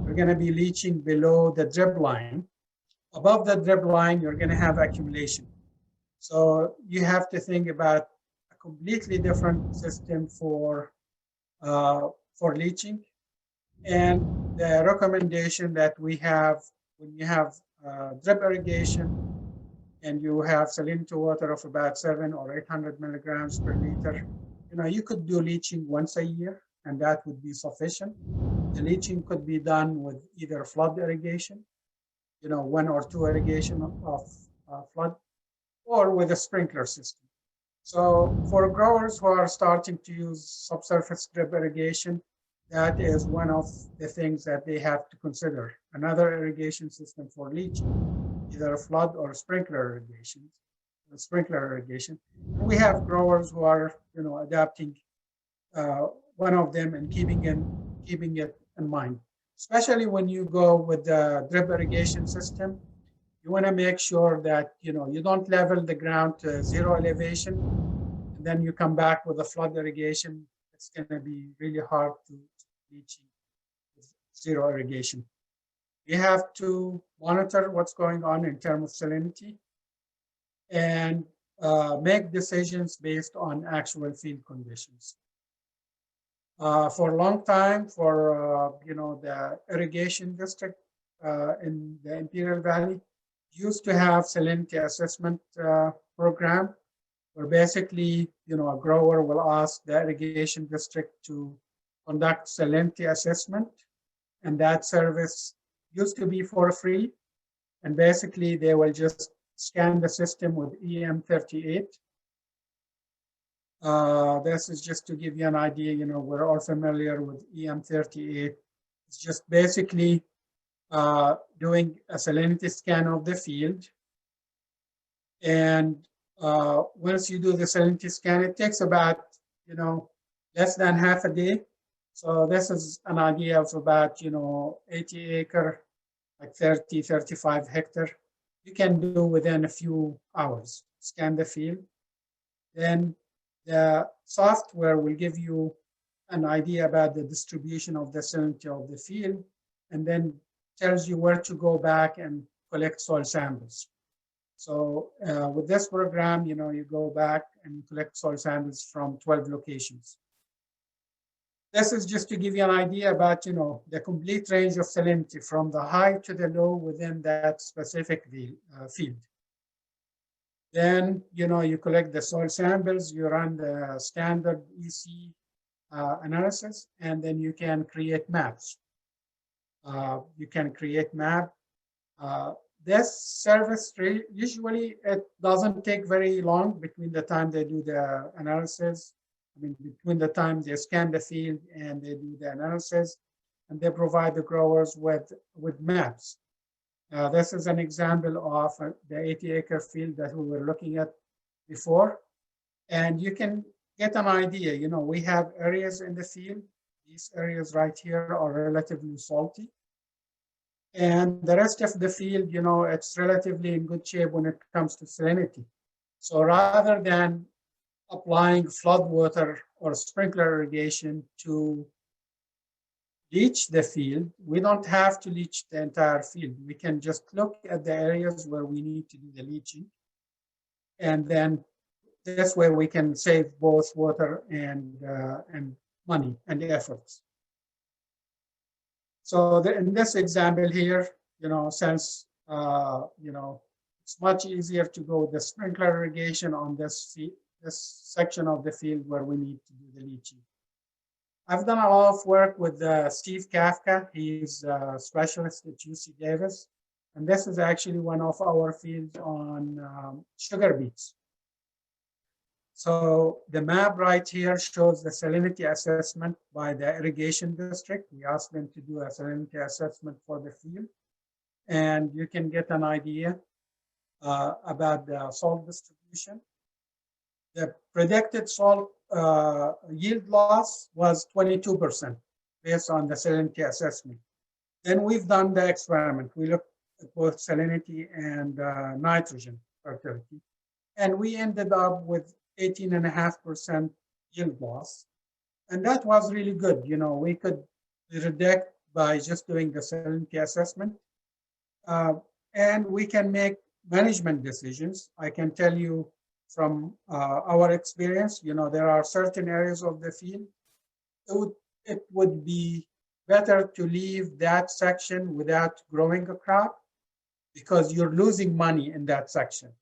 you're going to be leaching below the drip line. Above the drip line, you're going to have accumulation. So you have to think about a completely different system for leaching. And the recommendation that we have when you have drip irrigation and you have salinity water of about 700 or 800 milligrams per liter, you could do leaching once a year, and that would be sufficient. The leaching could be done with either flood irrigation, 1 or 2 irrigation of flood, or with a sprinkler system. So for growers who are starting to use subsurface drip irrigation, that is one of the things that they have to consider. Another irrigation system for leaching, either flood or sprinkler irrigation. We have growers who are, adapting one of them and keeping it in mind. Especially when you go with the drip irrigation system, you want to make sure that you don't level the ground to zero elevation, and then you come back with a flood irrigation. It's going to be really hard to leach with zero irrigation. You have to monitor what's going on in terms of salinity and make decisions based on actual field conditions. For a long time, for the irrigation district in the Imperial Valley used to have salinity assessment program, where basically a grower will ask the irrigation district to conduct salinity assessment, and that service used to be for free, and basically they will just scan the system with EM38. This is just to give you an idea, we're all familiar with EM38. It's just basically doing a salinity scan of the field. And once you do the salinity scan, it takes about, less than half a day. So this is an idea of about, 80 acre, like 30, 35 hectare. You can do within a few hours, scan the field. Then the software will give you an idea about the distribution of the salinity of the field, and then tells you where to go back and collect soil samples. So with this program, you go back and you collect soil samples from 12 locations. This is just to give you an idea about, the complete range of salinity from the high to the low within that specific field. Then, you collect the soil samples, you run the standard EC analysis, and then you can create maps. You can create map. This service, usually it doesn't take very long between the time they do the analysis. Between the time they scan the field and they do the analysis, and they provide the growers with maps. This is an example of the 80-acre field that we were looking at before. And you can get an idea, we have areas in the field. These areas right here are relatively salty. And the rest of the field, it's relatively in good shape when it comes to salinity. So rather than applying flood water or sprinkler irrigation to leach the field. We don't have to leach the entire field. We can just look at the areas where we need to do the leaching. And then this way we can save both water and money and efforts. So in this example here, since, it's much easier to go with the sprinkler irrigation on this section of the field where we need to do the leaching. I've done a lot of work with Steve Kafka. He's a specialist at UC Davis. And this is actually one of our fields on sugar beets. So the map right here shows the salinity assessment by the irrigation district. We asked them to do a salinity assessment for the field. And you can get an idea about the salt distribution. The predicted salt yield loss was 22% based on the salinity assessment. Then we've done the experiment. We looked at both salinity and nitrogen fertility. And we ended up with 18.5% yield loss. And that was really good. We could predict by just doing the salinity assessment. And we can make management decisions. I can tell you from our experience, there are certain areas of the field. It would be better to leave that section without growing a crop because you're losing money in that section.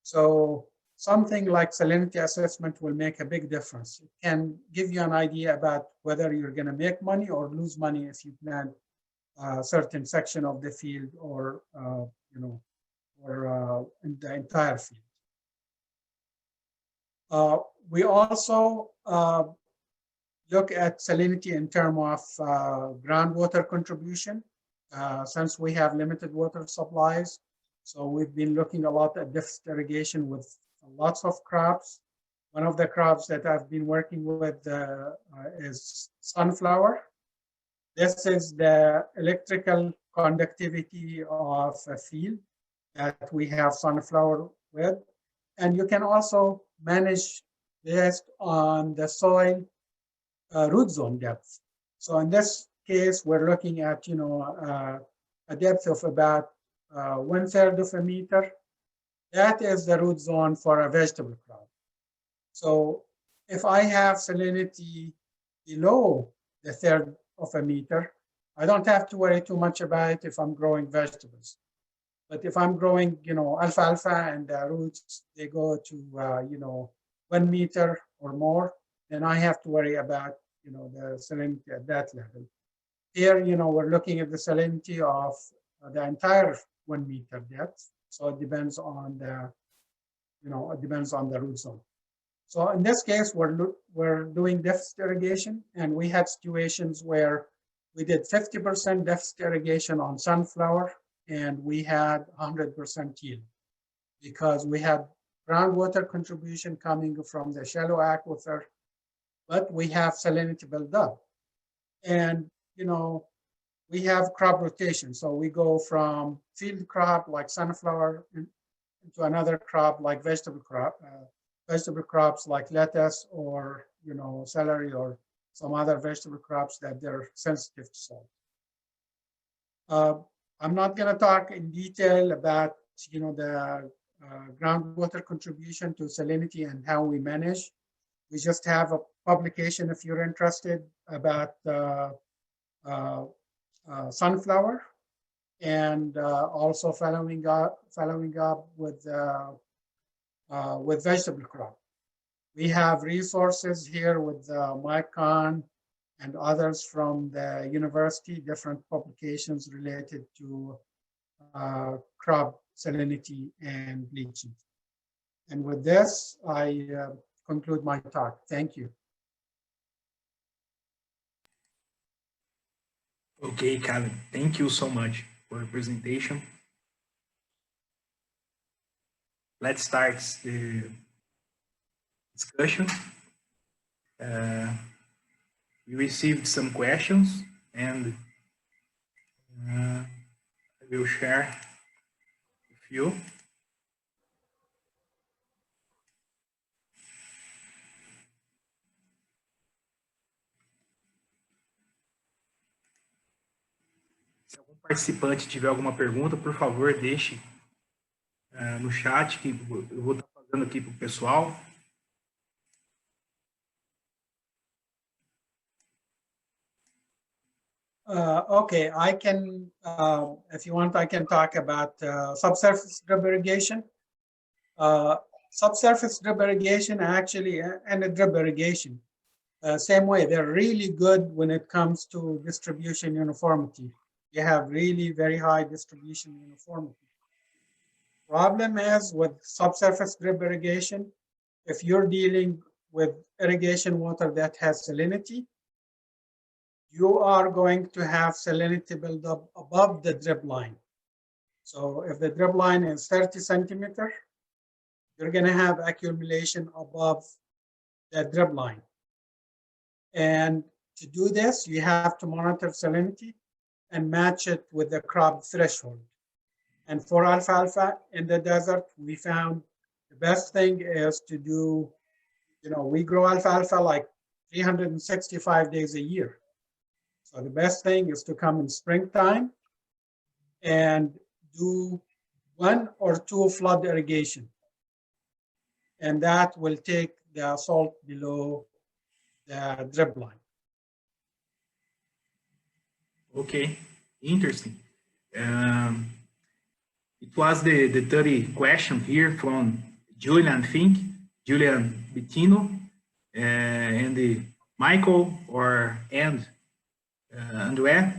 So something like salinity assessment will make a big difference. It can give you an idea about whether you're going to make money or lose money if you plant a certain section of the field or in the entire field. We also look at salinity in terms of groundwater contribution, since we have limited water supplies. So we've been looking a lot at deficit irrigation with lots of crops. One of the crops that I've been working with is sunflower. This is the electrical conductivity of a field that we have sunflower with. And you can also manage based on the soil root zone depth. So in this case, we're looking at a depth of about 1/3 of a meter. That is the root zone for a vegetable crop. So if I have salinity below the 1/3 of a meter, I don't have to worry too much about it if I'm growing vegetables. But if I'm growing, alfalfa and the roots, they go to, 1 meter or more, then I have to worry about, the salinity at that level. Here, we're looking at the salinity of the entire 1 meter depth. So it depends on the, root zone. So in this case, we're doing deficit irrigation, and we had situations where we did 50% deficit irrigation on sunflower, and we had 100% yield because we had groundwater contribution coming from the shallow aquifer, but we have salinity built up. And, we have crop rotation. So we go from field crop like sunflower into another crop like vegetable crops like lettuce or, celery or some other vegetable crops that they're sensitive to salt. I'm not going to talk in detail about, the groundwater contribution to salinity and how we manage. We just have a publication if you're interested about sunflower, and also following up with vegetable crop. We have resources here with Mike Cahn and others from the university, different publications related to crop salinity and bleaching. And with this, I conclude my talk. Thank you. Okay, Khaled, thank you so much for the presentation. Let's start the discussion. We received some questions, and I will share a few. Se algum participante tiver alguma pergunta, por favor, deixe no chat, que eu vou estar fazendo aqui para o pessoal. Okay, I can, if you want, I can talk about subsurface drip irrigation. Subsurface drip irrigation actually, and a drip irrigation, same way, they're really good when it comes to distribution uniformity. You have really very high distribution uniformity. Problem is with subsurface drip irrigation, if you're dealing with irrigation water that has salinity, you are going to have salinity build up above the drip line. So if the drip line is 30 centimeters, you're going to have accumulation above the drip line. And to do this, you have to monitor salinity and match it with the crop threshold. And for alfalfa in the desert, we found the best thing is to do, we grow alfalfa like 365 days a year. So the best thing is to come in springtime and do 1 or 2 flood irrigation. And that will take the salt below the drip line. Okay, interesting. It was the 30 question here from Julian Bettino, and Michael and André.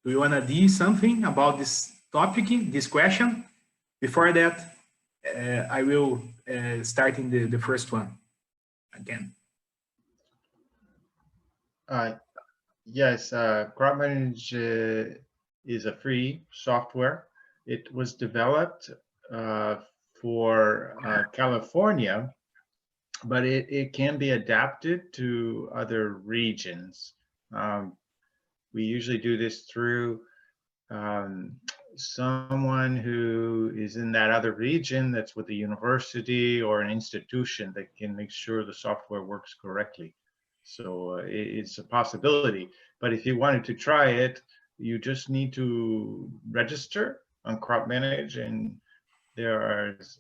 Do you want to do something about this topic, this question? Before that, I will start in the first one again. Yes, CropManage is a free software. It was developed for California, but it can be adapted to other regions. We usually do this through someone who is in that other region that's with a university or an institution that can make sure the software works correctly. So it's a possibility. But if you wanted to try it, you just need to register on CropManage, and there is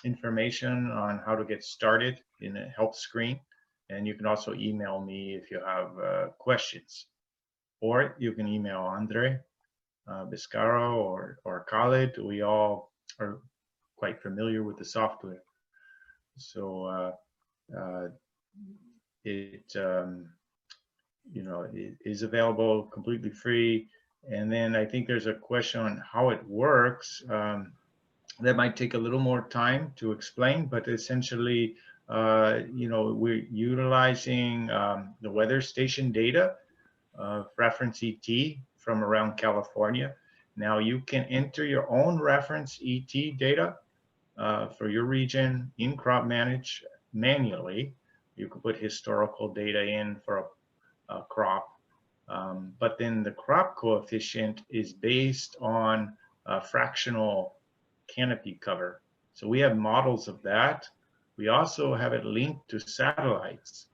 information on how to get started in a help screen. And you can also email me if you have questions. Or you can email Andre Biscaro or Khaled. We all are quite familiar with the software. So it is available completely free. And then I think there's a question on how it works. That might take a little more time to explain, but essentially, we're utilizing the weather station data, reference ET from around California. Now you can enter your own reference ET data for your region in CropManage manually. You can put historical data in for a crop, but then the crop coefficient is based on fractional canopy cover. So we have models of that. We also have it linked to satellites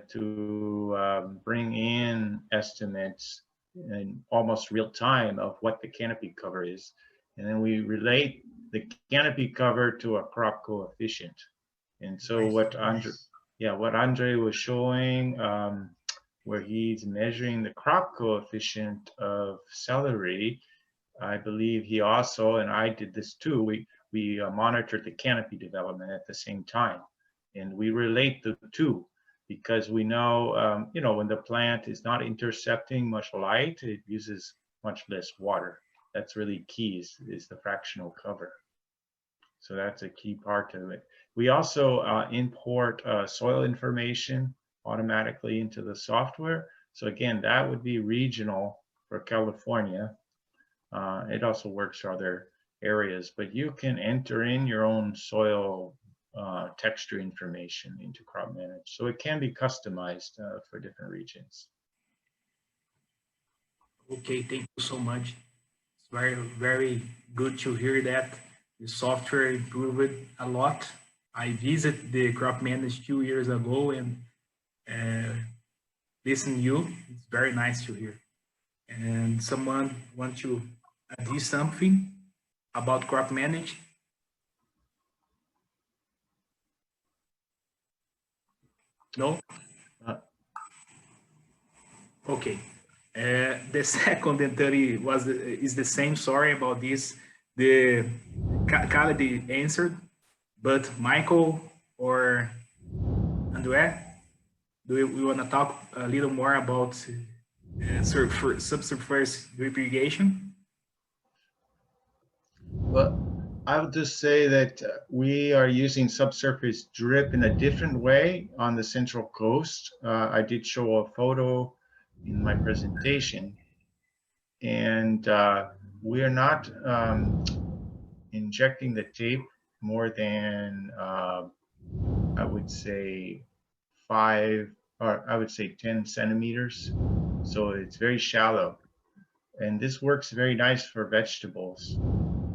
to bring in estimates in almost real time of what the canopy cover is. And then we relate the canopy cover to a crop coefficient. And so what Andre was showing, where he's measuring the crop coefficient of celery, I believe he also, and I did this too, we monitored the canopy development at the same time. And we relate the two because we know, when the plant is not intercepting much light, it uses much less water. That's really key, is the fractional cover. So that's a key part of it. We also import soil information automatically into the software. So again, that would be regional for California. It also works for other areas, but you can enter in your own soil texture information into CropManage. So it can be customized for different regions. Okay, thank you so much. It's very, very good to hear that the software improved a lot. I visited the CropManage 2 years ago and listened to you. It's very nice to hear. And someone want to add something about crop management? No? Okay. The second and third is the same. Sorry about this. The Khaled answered, but Michael or André, we want to talk a little more about subsurface drip irrigation? Well, I would just say that we are using subsurface drip in a different way on the Central Coast. I did show a photo in my presentation, and we are not injecting the tape more than I would say 10 centimeters. So it's very shallow, and this works very nice for vegetables.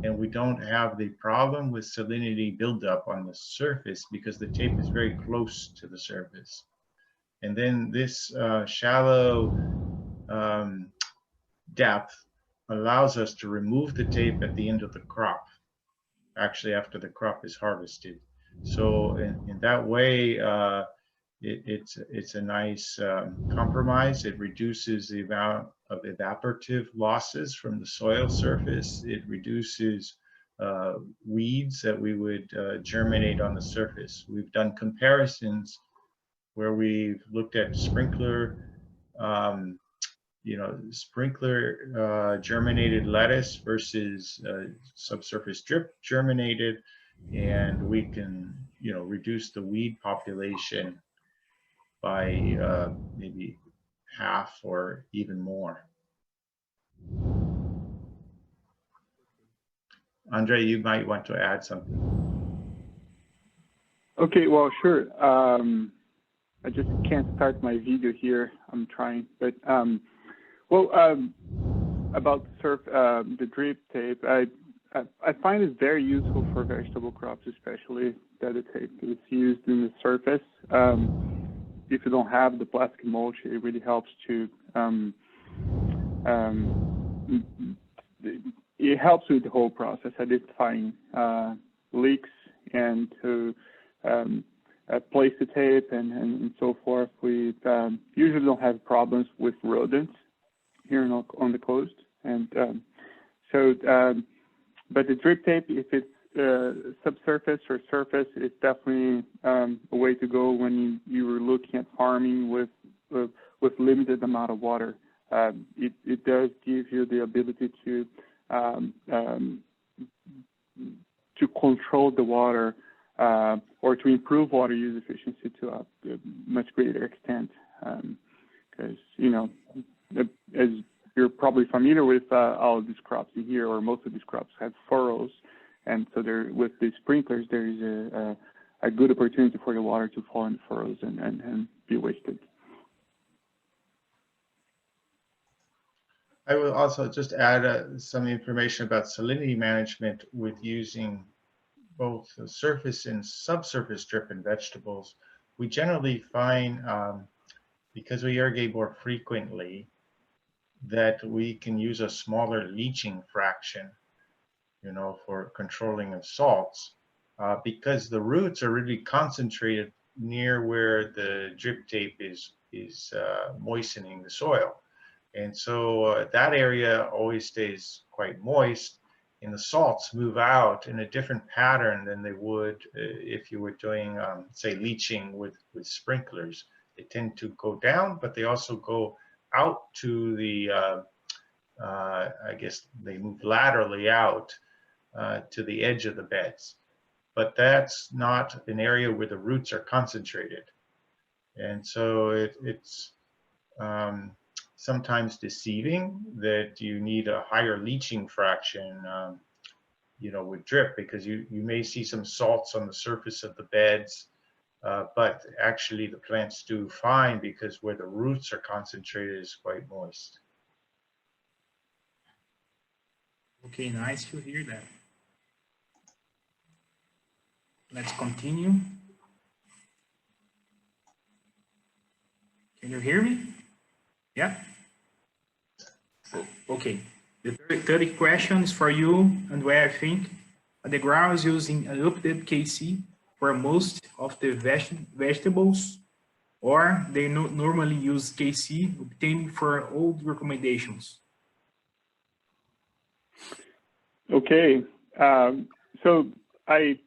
And we don't have the problem with salinity buildup on the surface because the tape is very close to the surface. And then this shallow depth allows us to remove the tape at the end of the crop, actually after the crop is harvested. So in that way, it's a nice compromise. It reduces the amount of evaporative losses from the soil surface. It reduces weeds that we would germinate on the surface. We've done comparisons where we've looked at sprinkler, sprinkler germinated lettuce versus subsurface drip germinated, and we can, reduce the weed population by maybe half or even more. Andre, you might want to add something. Okay, well, sure. I just can't start my video here. I'm trying, but about the drip tape, I find it very useful for vegetable crops, especially that the tape is used in the surface. If you don't have the plastic mulch, it really helps to, it helps with the whole process, identifying leaks and to place the tape and so forth. We usually don't have problems with rodents here on the coast. And but the drip tape, if it's subsurface or surface, it's definitely a way to go when you were looking at farming with limited amount of water. It does give you the ability to control the water or to improve water use efficiency to a much greater extent. Because, as you're probably familiar with, all of these crops in here, or most of these crops, have furrows. And so with the sprinklers, there is a good opportunity for the water to fall in the furrows and be wasted. I will also just add some information about salinity management with using both the surface and subsurface drip in vegetables. We generally find, because we irrigate more frequently, that we can use a smaller leaching fraction, for controlling of salts, because the roots are really concentrated near where the drip tape is moistening the soil. And so that area always stays quite moist, and the salts move out in a different pattern than they would if you were doing, say, leaching with sprinklers. They tend to go down, but they also go out to the, I guess they move laterally out to the edge of the beds. But that's not an area where the roots are concentrated. And so it's sometimes deceiving that you need a higher leaching fraction, with drip, because you may see some salts on the surface of the beds, but actually the plants do fine because where the roots are concentrated is quite moist. Okay, nice to hear that. Let's continue. Can you hear me? Yeah? Okay, the third question is for you, and where I think the ground is using an updated KC for most of the vegetables, or they normally use KC obtained for old recommendations. Okay, so I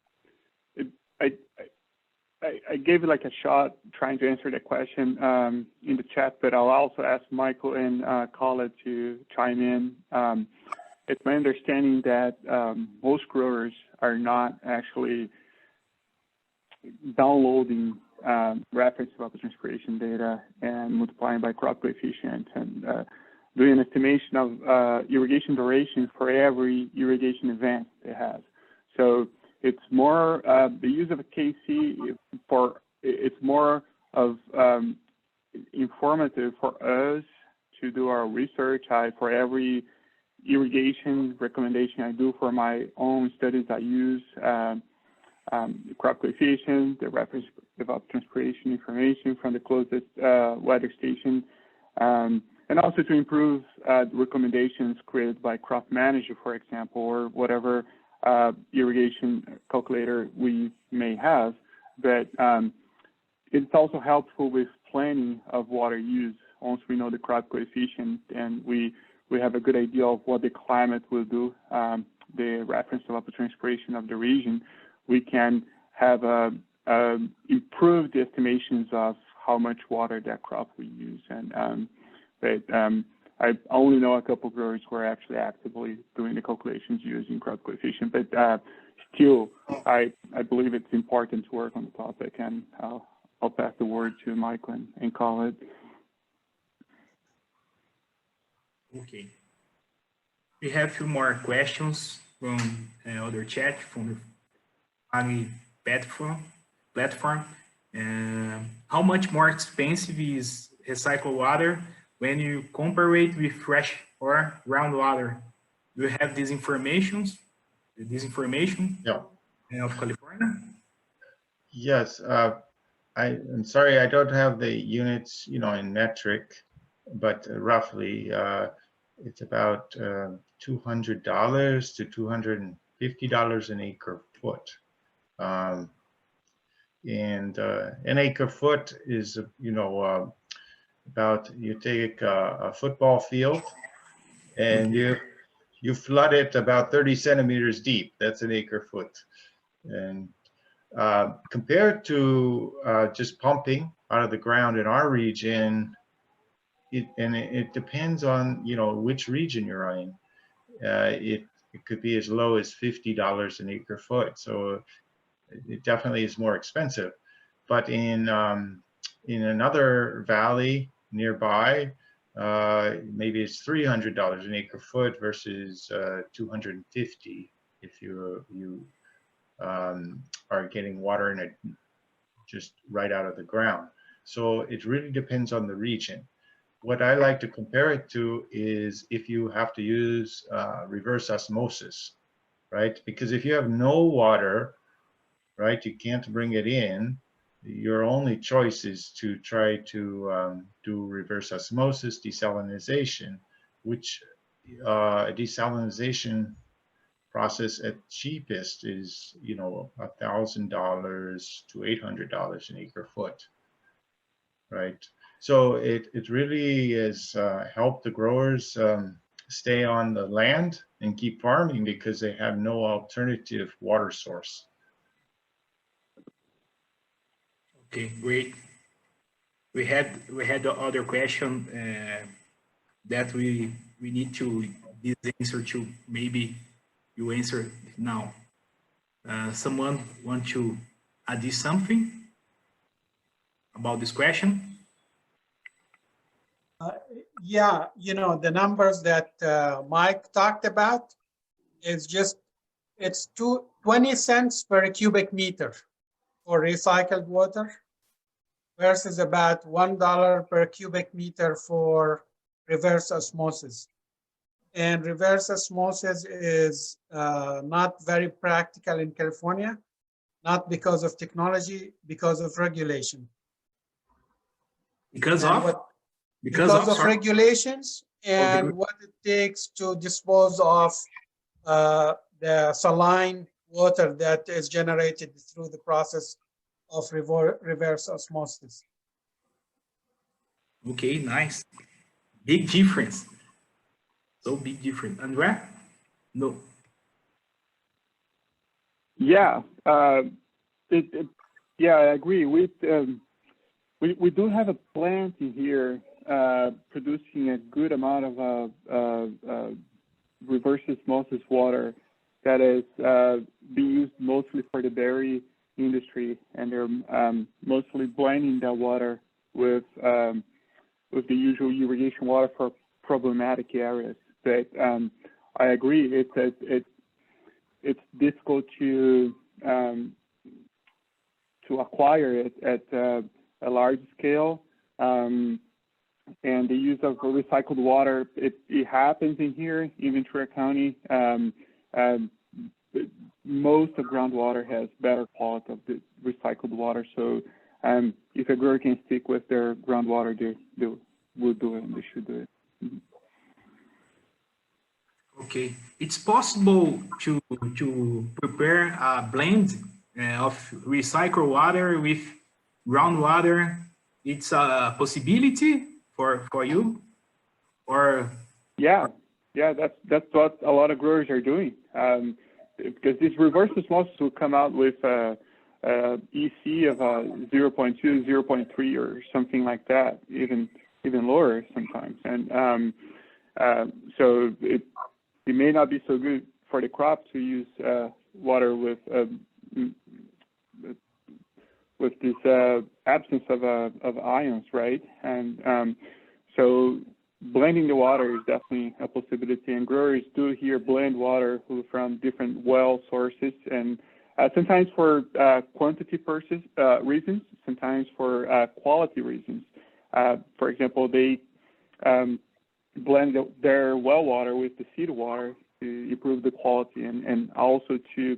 gave it like a shot trying to answer that question in the chat, but I'll also ask Michael and Khaled to chime in. It's my understanding that most growers are not actually downloading reference evapotranspiration data and multiplying by crop coefficient and doing an estimation of irrigation duration for every irrigation event it has. So it's more the use of a KC it's more of informative for us to do our research. For every irrigation recommendation I do for my own studies, I use the crop coefficient, the reference evapotranspiration information from the closest weather station, and also to improve recommendations created by crop manager, for example, or whatever irrigation calculator we may have. But it's also helpful with planning of water use. Once we know the crop coefficient and we have a good idea of what the climate will do, the reference evapotranspiration of the region, we can have improved estimations of how much water that crop will use. And I only know a couple growers who are actually actively doing the calculations using crop coefficient, but still, I believe it's important to work on the topic, and I'll pass the word to Michael and Khaled. Okay. We have a few more questions from other chat from the Agri platform. How much more expensive is recycled water when you compare it with fresh or groundwater? Do you have this information? Yeah. Of California? Yes. I'm sorry, I don't have the units, in metric, but roughly it's about $200 to $250 an acre foot. And an acre foot is, about, you take a football field and you flood it about 30 centimeters deep. That's an acre foot. And compared to just pumping out of the ground in our region, it depends on which region you're in. It could be as low as $50 an acre foot, so it definitely is more expensive. But in another valley nearby, maybe it's $300 an acre foot versus $250 if you are getting water in it just right out of the ground. So it really depends on the region. What I like to compare it to is if you have to use reverse osmosis, right? Because if you have no water, right, you can't bring it in. Your only choice is to try to do reverse osmosis desalination, which desalination process at cheapest is $1,000 to $800 an acre foot, right? So it really has helped the growers stay on the land and keep farming because they have no alternative water source. Okay, great. We had the other question that we need to this answer to, maybe you answer now. Someone want to add something about this question? Yeah, the numbers that Mike talked about is it's 20 cents per cubic meter for recycled water versus about $1 per cubic meter for reverse osmosis. And reverse osmosis is not very practical in California, not because of technology, because of regulation. Because of regulations and what it takes to dispose of the saline water that is generated through the process of reverse osmosis. Okay, nice. Big difference. So big difference. André? No. Yeah, yeah, I agree. We do have a plant in here producing a good amount of reverse osmosis water that is being used mostly for the dairy industry, and they're mostly blending that water with the usual irrigation water for problematic areas. But I agree, it's difficult to acquire it at a large scale, and the use of recycled water, it happens in here in Ventura County. Most of groundwater has better quality of the recycled water, so if a grower can stick with their groundwater, they will do it, and they should do it. Mm-hmm. Okay, it's possible to prepare a blend of recycled water with groundwater. It's a possibility for you, or yeah, that's what a lot of growers are doing, because this reverse osmosis will come out with EC of 0.2, 0.3, or something like that, even lower sometimes, and so it may not be so good for the crop to use water with this absence of ions, right? And so blending the water is definitely a possibility, and growers do here blend water from different well sources, and sometimes for quantity reasons, sometimes for quality reasons. For example, they blend their well water with the seed water to improve the quality, and also to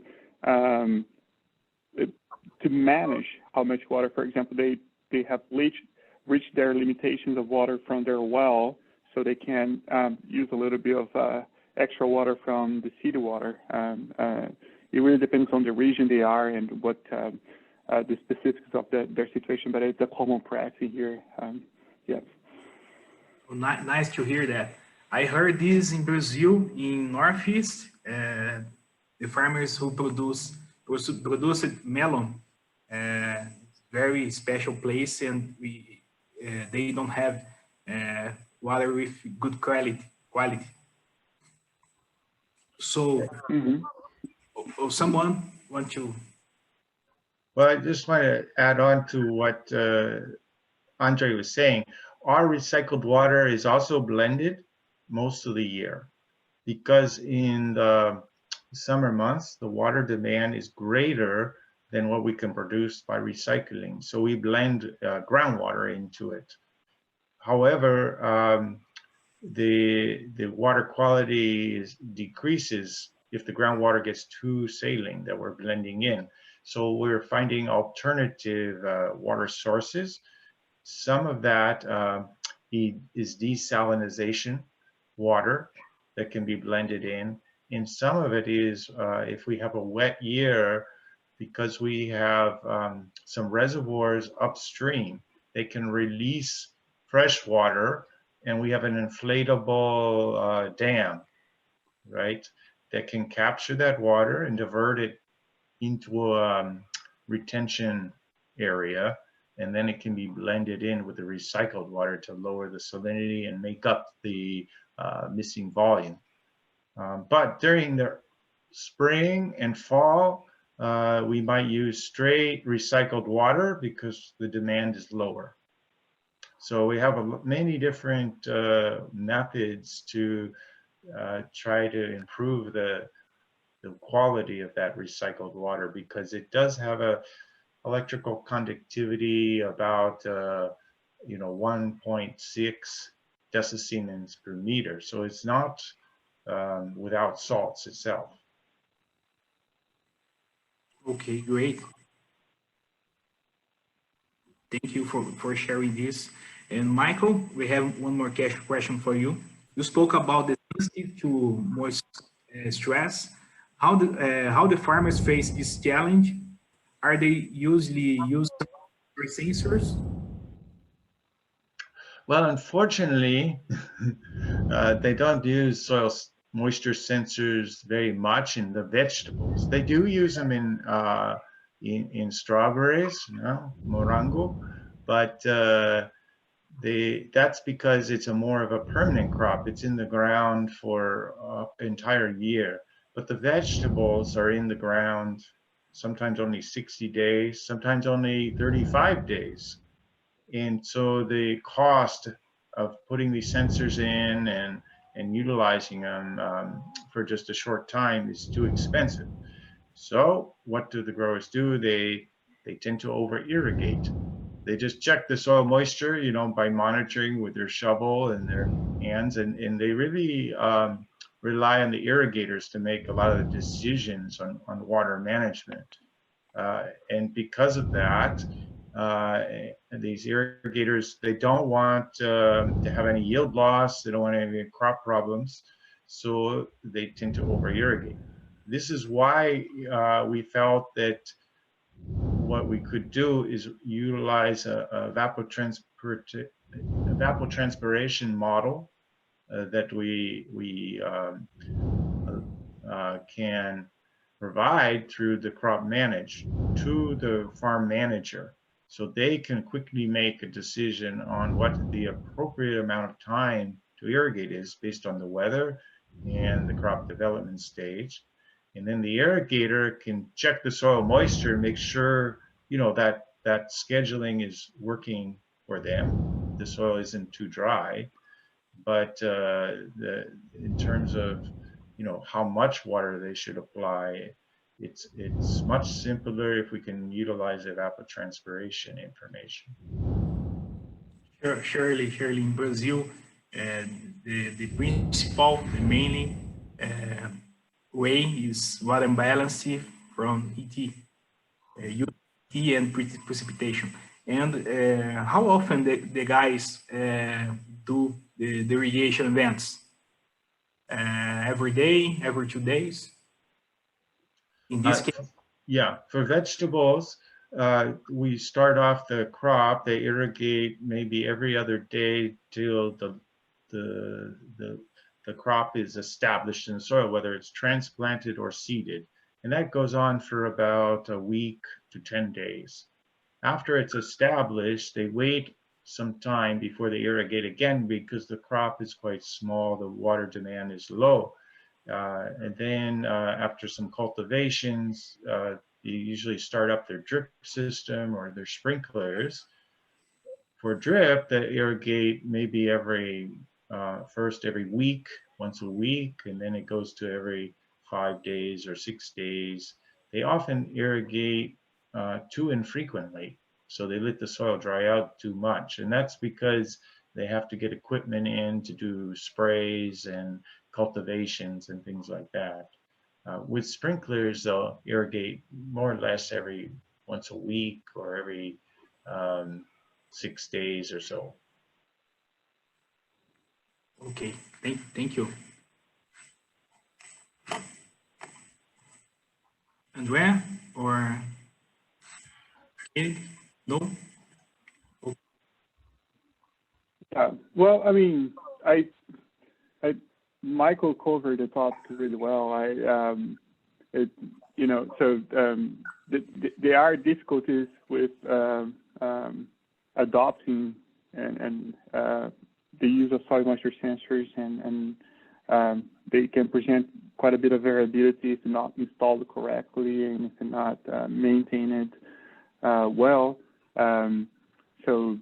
manage how much water. For example, they have reached their limitations of water from their well, so they can use a little bit of extra water from the seed water. It really depends on the region they are and what the specifics of their situation, but it's a common practice here. Yeah. Well, nice to hear that. I heard this in Brazil, in Northeast, the farmers who produce melon, very special place, and they don't have water with good quality. So, someone want to? Well, I just want to add on to what Andre was saying. Our recycled water is also blended most of the year, because in the summer months, the water demand is greater than what we can produce by recycling. So we blend groundwater into it. However, the water quality decreases if the groundwater gets too saline that we're blending in. So we're finding alternative water sources. Some of that is desalinization water that can be blended in. And some of it is if we have a wet year, because we have some reservoirs upstream, they can release fresh water, and we have an inflatable dam, right, that can capture that water and divert it into a retention area, and then it can be blended in with the recycled water to lower the salinity and make up the missing volume. But during the spring and fall, we might use straight recycled water because the demand is lower. So we have many different methods to try to improve the quality of that recycled water, because it does have a electrical conductivity about 1.6 decisiemens per meter. So it's not without salts itself. Okay, great. Thank you for sharing this. And Michael, we have one more question for you. You spoke about the sensitive to moist stress. How the farmers face this challenge? Are they usually use sensors? Well, unfortunately, they don't use soil moisture sensors very much in the vegetables. They do use them in strawberries, you know, morango, but that's because it's a more of a permanent crop. It's in the ground for an entire year. But the vegetables are in the ground sometimes only 60 days, sometimes only 35 days. And so the cost of putting these sensors in and utilizing them for just a short time is too expensive. So what do the growers do? They tend to over irrigate. They just check the soil moisture, you know, by monitoring with their shovel and their hands, and they really rely on the irrigators to make a lot of the decisions on water management. And because of that, these irrigators, they don't want to have any yield loss. They don't want any crop problems. So they tend to over irrigate. This is why we felt that what we could do is utilize a evapotranspiration model that we can provide through the crop manage to the farm manager, so they can quickly make a decision on what the appropriate amount of time to irrigate is based on the weather and the crop development stage. And then the irrigator can check the soil moisture and make sure, you know, that scheduling is working for them. The soil isn't too dry. But in terms of, you know, how much water they should apply, it's much simpler if we can utilize evapotranspiration information. Surely in Brazil, the principal, the mainly way is water balance from ET and precipitation. And how often the guys do the irrigation events? Every day, every 2 days? In this case? Yeah, for vegetables, we start off the crop, they irrigate maybe every other day till the crop is established in the soil, whether it's transplanted or seeded. And that goes on for about a week to 10 days. After it's established, they wait some time before they irrigate again because the crop is quite small, the water demand is low. And then after some cultivations, they usually start up their drip system or their sprinklers. For drip, they irrigate maybe first every week, once a week, and then it goes to every 5 days or 6 days. They often irrigate too infrequently, so they let the soil dry out too much, and that's because they have to get equipment in to do sprays and cultivations and things like that. With sprinklers, they'll irrigate more or less every once a week or every 6 days or so. Okay, thank you. Andrea or Khaled? No? Okay. Yeah, well, I mean, Michael covered the topic really well. You know, so there are difficulties with adopting and the use of soil moisture sensors, and they can present quite a bit of variability if not installed correctly and if not maintained well. So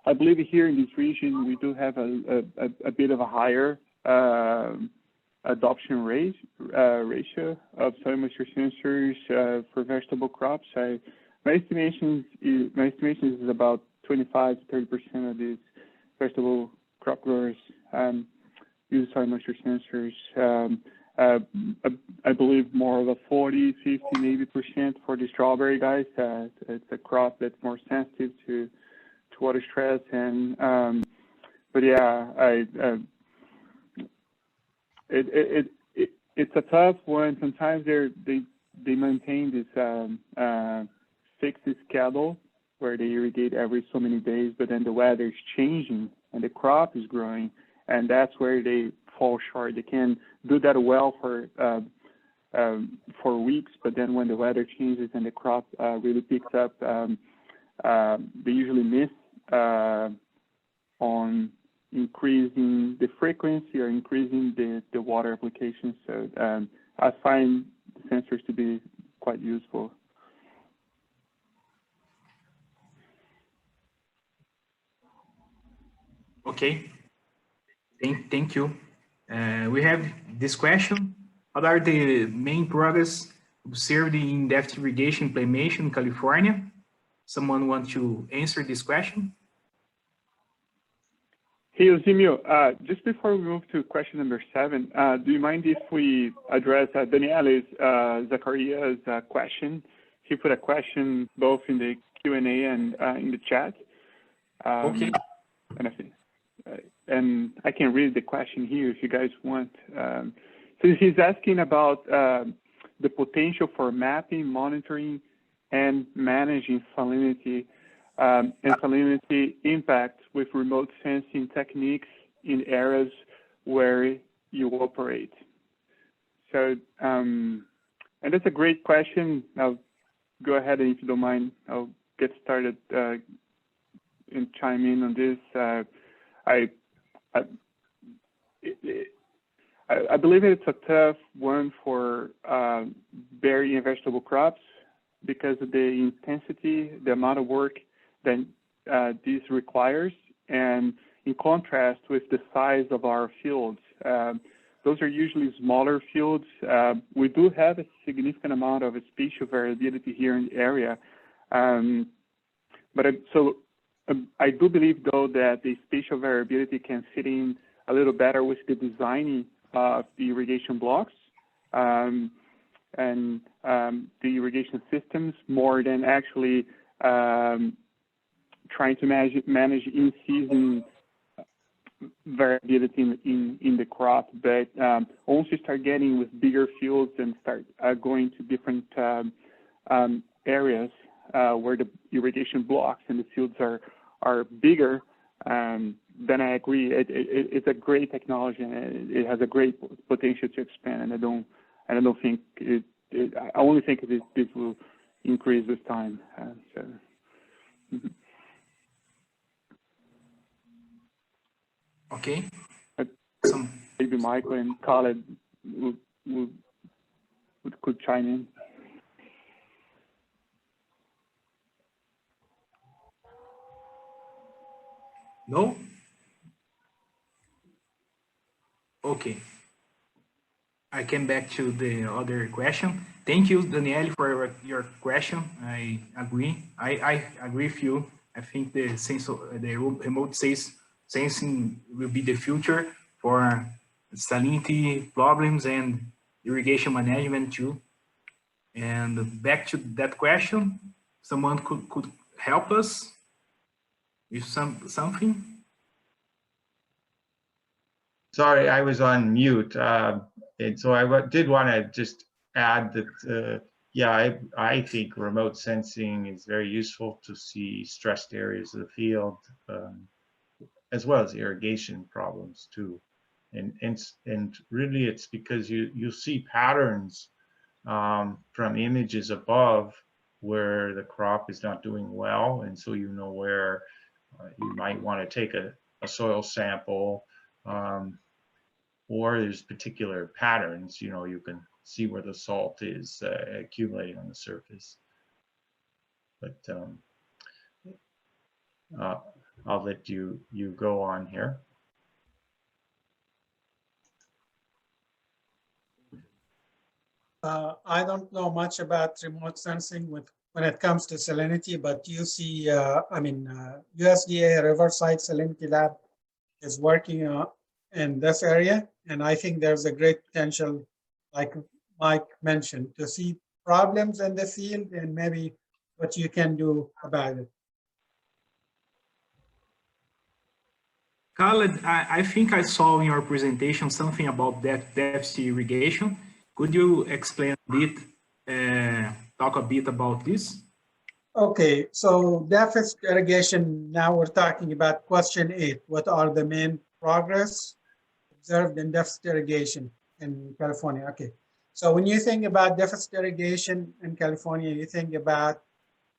I believe here in this region we do have a bit of a higher adoption ratio of soil moisture sensors for vegetable crops. My estimation is about 25 to 30% of these vegetable crop growers use soil moisture sensors. I believe more of a 40, 50, maybe % for the strawberry guys. It's a crop that's more sensitive to water stress, and yeah, it's a tough one. Sometimes they maintain this fixed schedule where they irrigate every so many days, but then the weather is changing and the crop is growing, and that's where they fall short. They can do that well for weeks, but then when the weather changes and the crop really picks up, they usually miss on increasing the frequency or increasing the water application. So I find the sensors to be quite useful. Okay, thank you. We have this question. What are the main progress observed in depth irrigation implementation in California? Someone want to answer this question? Hey, Eusimio, just before we move to question number 7, do you mind if we address Daniele's Zacharia's question? He put a question both in the Q&A and in the chat. Okay. And I can read the question here if you guys want. So he's asking about the potential for mapping, monitoring, and managing salinity and salinity impacts with remote sensing techniques in areas where you operate. So, and that's a great question. I'll go ahead, and if you don't mind, I'll get started and chime in on this. I believe it's a tough one for berry and vegetable crops because of the intensity, the amount of work that this requires, and in contrast with the size of our fields. Those are usually smaller fields. We do have a significant amount of spatial variability here in the area. But I do believe, though, that the spatial variability can fit in a little better with the designing of the irrigation blocks and the irrigation systems more than actually trying to manage in-season variability in the crop. But once you start getting with bigger fields and start going to different areas where the irrigation blocks and the fields are bigger, then I agree. It's a great technology and it has a great potential to expand. And I don't think I only think this will increase with time. Okay. Maybe Michael and Khaled could chime in. No? Okay. I came back to the other question. Thank you, Danielle, for your question. I agree. I agree with you. I think the remote sensing will be the future for salinity problems and irrigation management too. And back to that question, someone could help us with something? Sorry, I was on mute. And so I did want to just add that, yeah, I think remote sensing is very useful to see stressed areas of the field, as well as irrigation problems too. And really it's because you see patterns from images above where the crop is not doing well. And so you know where you might want to take a soil sample, or there's particular patterns, you know, you can see where the salt is accumulating on the surface. But I'll let you go on here. I don't know much about remote sensing when it comes to salinity, but you see, USDA Riverside Salinity Lab is working in this area, and I think there's a great potential, like Mike mentioned, to see problems in the field and maybe what you can do about it. Khaled, I think I saw in your presentation something about depth irrigation. Could you explain a bit, talk a bit about this? Okay, so deficit irrigation, now we're talking about question 8. What are the main progress observed in deficit irrigation in California? Okay, so when you think about deficit irrigation in California, you think about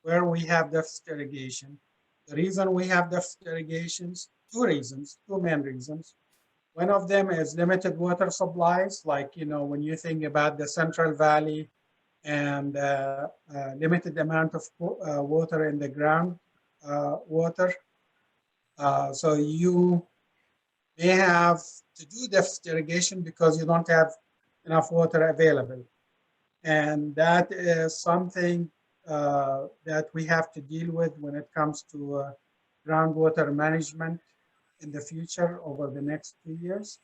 where we have deficit irrigation. The reason we have deficit irrigations, two main reasons. One of them is limited water supplies, like, when you think about the Central Valley and limited amount of water in the ground water. So you may have to do deficit irrigation because you don't have enough water available. And that is something that we have to deal with when it comes to groundwater management in the future over the next 2 years.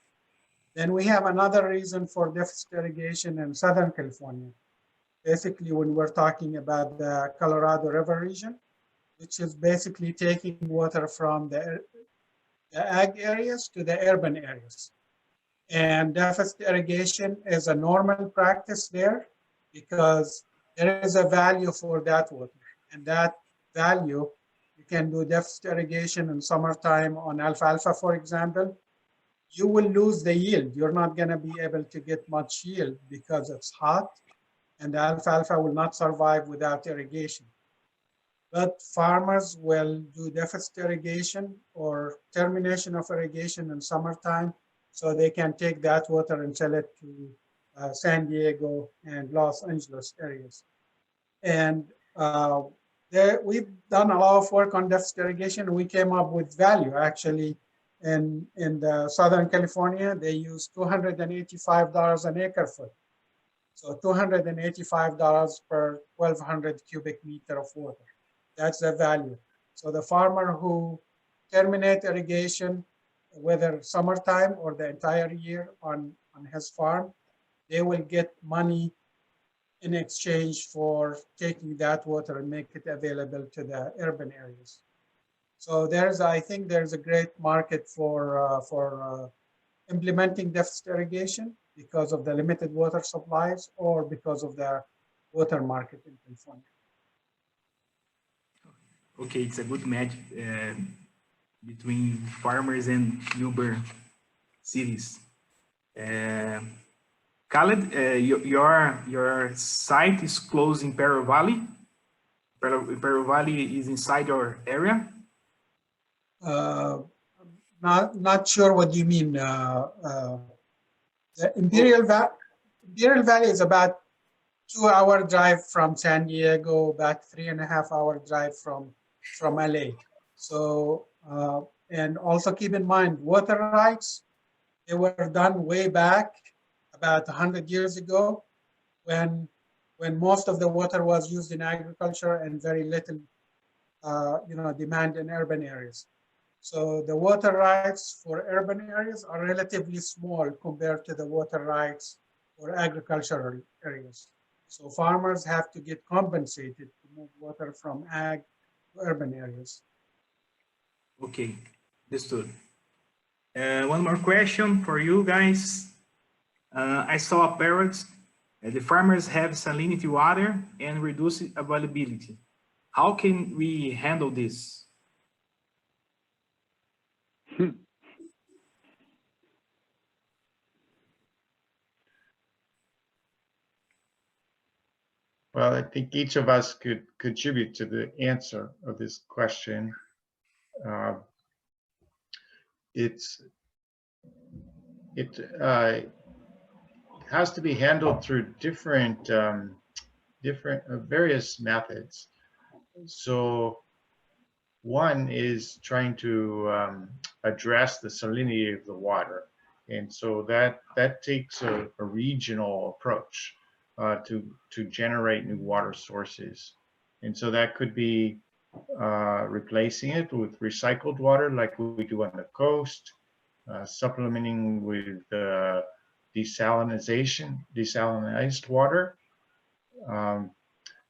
Then we have another reason for deficit irrigation in Southern California. Basically, when we're talking about the Colorado River region, which is basically taking water from the ag areas to the urban areas. And deficit irrigation is a normal practice there because there is a value for that water. And that value, you can do deficit irrigation in summertime on alfalfa, for example. You will lose the yield. You're not going to be able to get much yield because it's hot, and the alfalfa will not survive without irrigation. But farmers will do deficit irrigation or termination of irrigation in summertime, so they can take that water and sell it to San Diego and Los Angeles areas. And we've done a lot of work on deficit irrigation. We came up with value, actually. In the Southern California, they use $285 an acre foot. So $285 per 1,200 cubic meter of water. That's the value. So the farmer who terminate irrigation, whether summertime or the entire year on his farm, they will get money in exchange for taking that water and make it available to the urban areas. So I think there's a great market for implementing deficit irrigation because of the limited water supplies or because of the water market in California. Okay, it's a good match between farmers and urban cities. Khaled, your site is close in Perro Valley. Perro Valley is inside your area. Not sure what you mean. The Imperial Valley is about 2-hour drive from San Diego, about 3.5-hour drive from LA. So, and also keep in mind, water rights, they were done way back about 100 years ago when most of the water was used in agriculture and very little demand in urban areas. So the water rights for urban areas are relatively small compared to the water rights for agricultural areas. So farmers have to get compensated to move water from ag to urban areas. Okay, understood. One more question for you guys. I saw a parrot. The farmers have salinity water and reduce availability. How can we handle this? Well, I think each of us could contribute to the answer of this question. It has to be handled through various methods. So one is trying to address the salinity of the water. And so that takes a regional approach to generate new water sources. And so that could be replacing it with recycled water like we do on the coast, supplementing with desalinized water.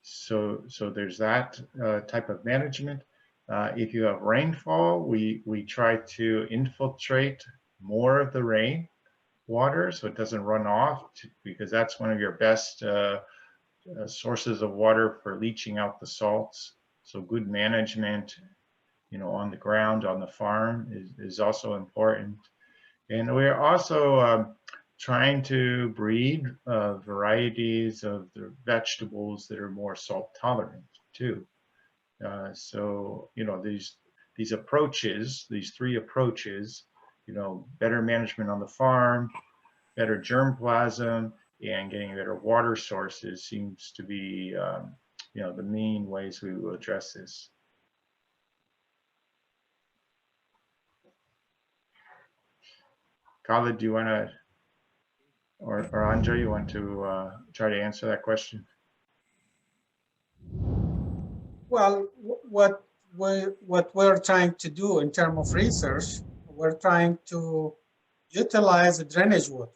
So there's that type of management. If you have rainfall, we try to infiltrate more of the rain water so it doesn't run off, because that's one of your best sources of water for leaching out the salts. So good management, on the ground, on the farm is also important. And we're also trying to breed varieties of the vegetables that are more salt tolerant too. So, these approaches, these three approaches, better management on the farm, better germplasm, and getting better water sources seems to be, the main ways we will address this. Khaled, do you want to, or Andre, you want to try to answer that question? Well, what we're trying to do in terms of research, we're trying to utilize the drainage water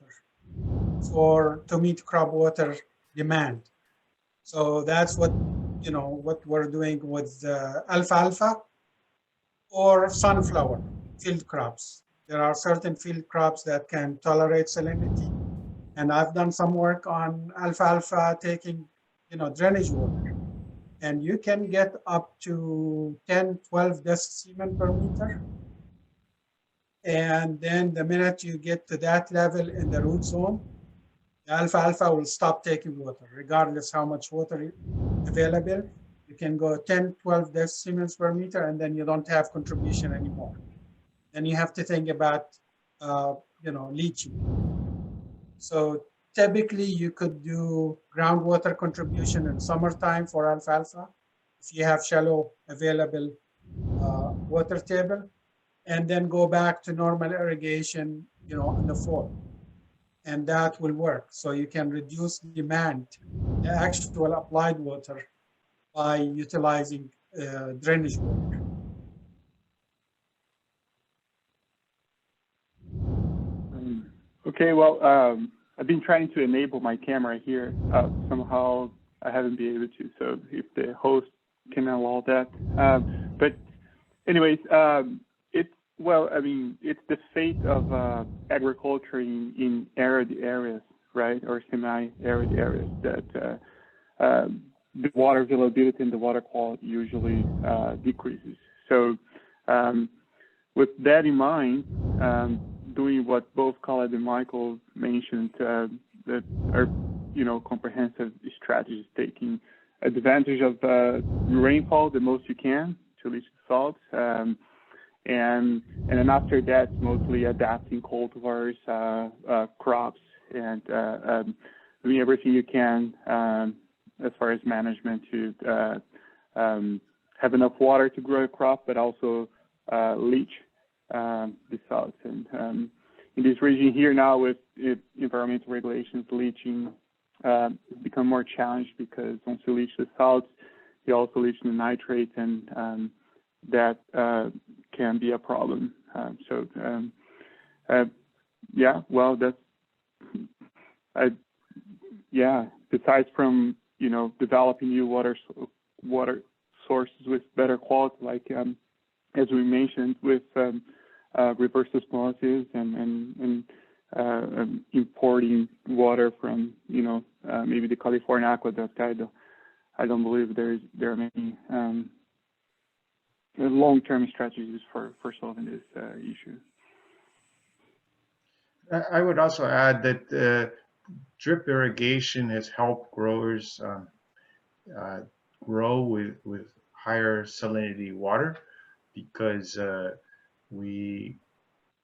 to meet crop water demand. So that's what we're doing with alfalfa or sunflower field crops. There are certain field crops that can tolerate salinity, and I've done some work on alfalfa taking drainage water, and you can get up to 10-12 decisiemens per meter. And then the minute you get to that level in the root zone, the alfalfa will stop taking water, regardless how much water available. You can go 10-12 decisiemens per meter, and then you don't have contribution anymore. Then you have to think about leaching. So typically you could do groundwater contribution in summertime for alfalfa if you have shallow available water table, and then go back to normal irrigation in the fall, and that will work. So you can reduce demand, the actual applied water, by utilizing drainage water. Okay, well, I've been trying to enable my camera here. Somehow I haven't been able to, so if the host can allow that. But anyways, it's the fate of agriculture in arid areas, right, or semi-arid areas, that the water availability and the water quality usually decreases. So with that in mind, doing what both Khaled and Michael mentioned, that are comprehensive strategies, taking advantage of rainfall the most you can to leach the salts, and then after that, mostly adapting cultivars, crops, and doing everything you can as far as management to have enough water to grow a crop, but also leach the salts. And in this region here now, with environmental regulations, leaching has become more challenged, because once you leach the salts, you also leach the nitrates, and that can be a problem. Besides from developing new water sources with better quality, like as we mentioned, with reverse osmosis and importing water from maybe the California aqueduct. I don't believe there are many long-term strategies for solving this issue. I would also add that drip irrigation has helped growers grow with higher salinity water, because we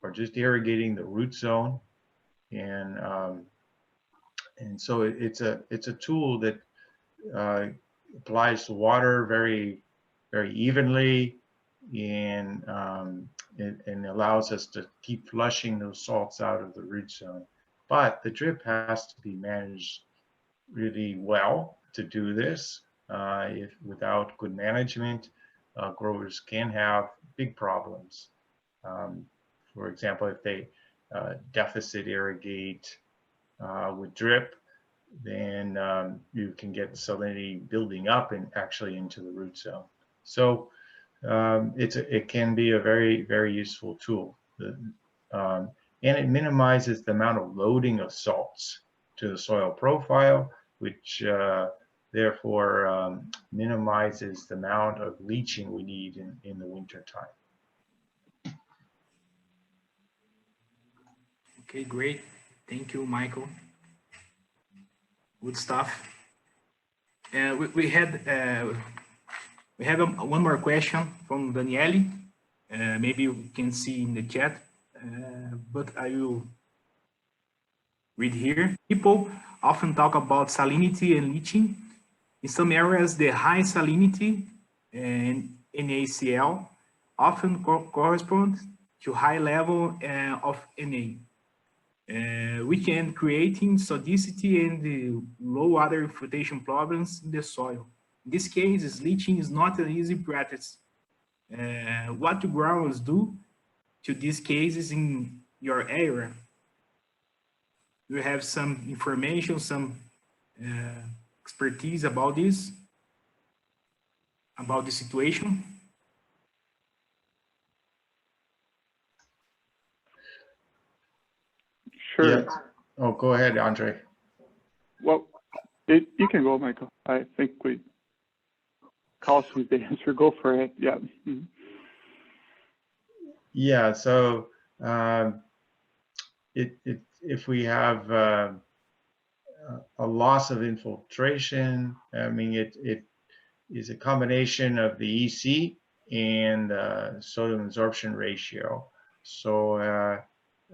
are just irrigating the root zone, and so it's a tool that applies the water very, very evenly, and allows us to keep flushing those salts out of the root zone. But the drip has to be managed really well to do this. Without good management, growers can have big problems. For example, if they deficit irrigate with drip, then you can get salinity building up and actually into the root zone. So it can be a very, very useful tool. And it minimizes the amount of loading of salts to the soil profile, which therefore minimizes the amount of leaching we need in the winter time. Okay, great. Thank you, Michael. Good stuff. We have one more question from Daniele. Maybe you can see in the chat, but I will read here. People often talk about salinity and leaching. In some areas, the high salinity and NaCl often correspond to high level of Na, which can creating sodicity and low water filtration problems in the soil. In this case, leaching is not an easy practice. What do growers do to these cases in your area? Do you have some information, some expertise about this, about the situation? Sure. Yeah. Oh, go ahead, Andre. Well, you can go, Michael. I think calcium is the answer. Go for it. Yeah. Mm-hmm. Yeah. So if we have a loss of infiltration, I mean, it is a combination of the EC and sodium absorption ratio. So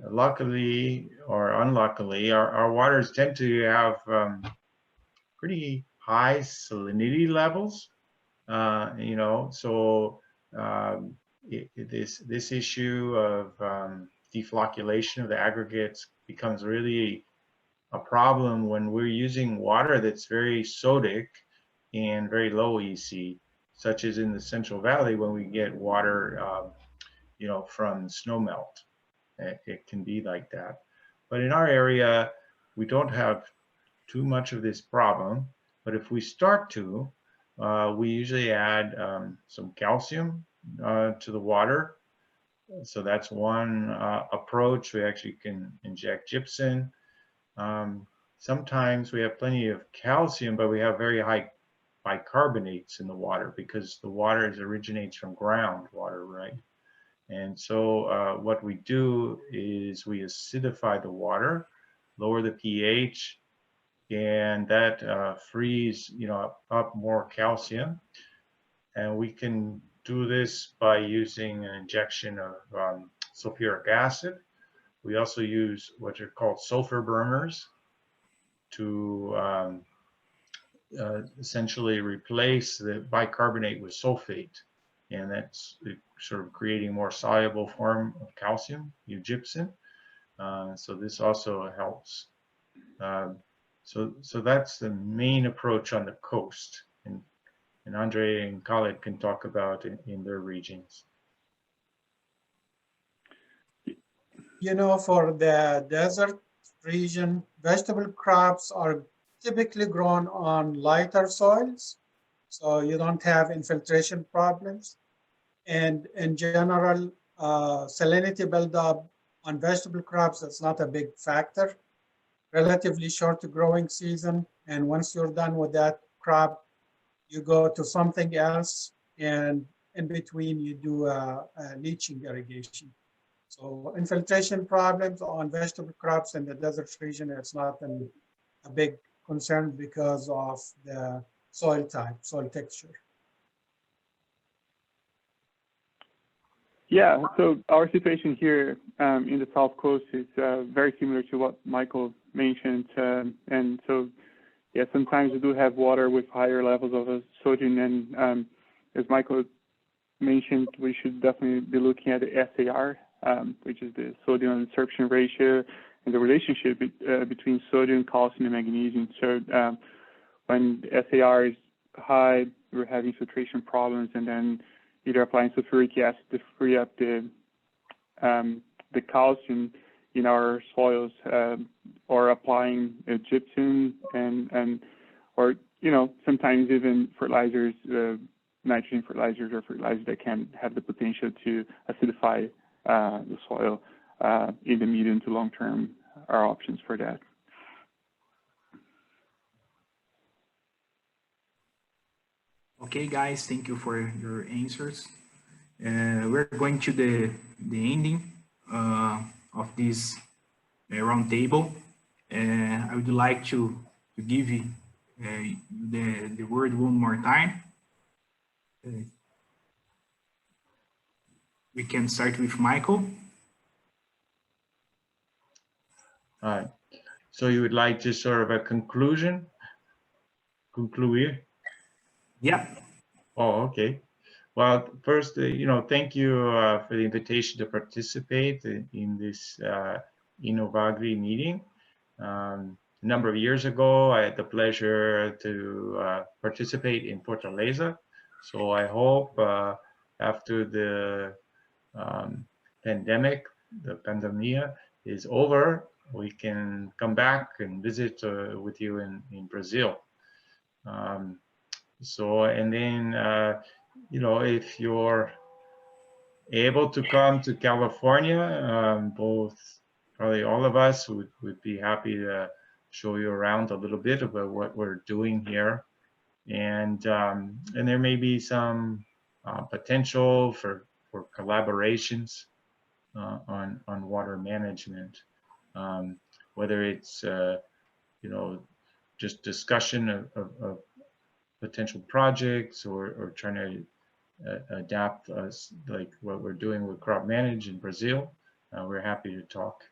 luckily or unluckily, our waters tend to have pretty high salinity levels, you know, so this issue of deflocculation of the aggregates becomes really a problem when we're using water that's very sodic and very low EC, such as in the Central Valley when we get water, you know, from snowmelt. It can be like that. But in our area, we don't have too much of this problem. But if we start to, we usually add some calcium to the water. So that's one approach. We actually can inject gypsum. Sometimes we have plenty of calcium, but we have very high bicarbonates in the water because the water originates from groundwater, right? And so what we do is we acidify the water, lower the pH, and that frees, you know, up more calcium. And we can do this by using an injection of sulfuric acid. We also use what are called sulfur burners to essentially replace the bicarbonate with sulfate. And that's sort of creating more soluble form of calcium, gypsum. So this also helps. So that's the main approach on the coast. And Andre and Khaled can talk about in their regions. You know, for the desert region, vegetable crops are typically grown on lighter soils, so you don't have infiltration problems. And in general, salinity buildup on vegetable crops, that's not a big factor. Relatively short growing season, and once you're done with that crop, you go to something else, and in between you do a leaching irrigation. So infiltration problems on vegetable crops in the desert region, it's not a big concern because of the soil type, soil texture. Yeah, so our situation here in the South Coast is very similar to what Michael mentioned. And so, yeah, sometimes we do have water with higher levels of sodium. And as Michael mentioned, we should definitely be looking at the SAR, which is the sodium absorption ratio, and the relationship between sodium, calcium, and magnesium. So when the SAR is high, we're having filtration problems, and then either applying sulfuric acid to free up the calcium in our soils, or applying gypsum, and or, you know, sometimes even fertilizers nitrogen fertilizers or fertilizers that can have the potential to acidify the soil in the medium to long term are options for that. Okay, guys, thank you for your answers. We're going to the ending of this roundtable. I would like to give you the word one more time. We can start with Michael. All right. So you would like to sort of a conclusion? Concluir? Yeah. Oh, okay. Well, first, thank you for the invitation to participate in this Inovagri meeting. A number of years ago, I had the pleasure to participate in Fortaleza. So I hope after the pandemic, the pandemia is over, we can come back and visit with you in Brazil. And then, if you're able to come to California, probably all of us would be happy to show you around a little bit about what we're doing here. And there may be some potential for collaborations on water management, whether it's, just discussion of potential projects or trying to adapt us like what we're doing with crop manage in Brazil. We're happy to talk.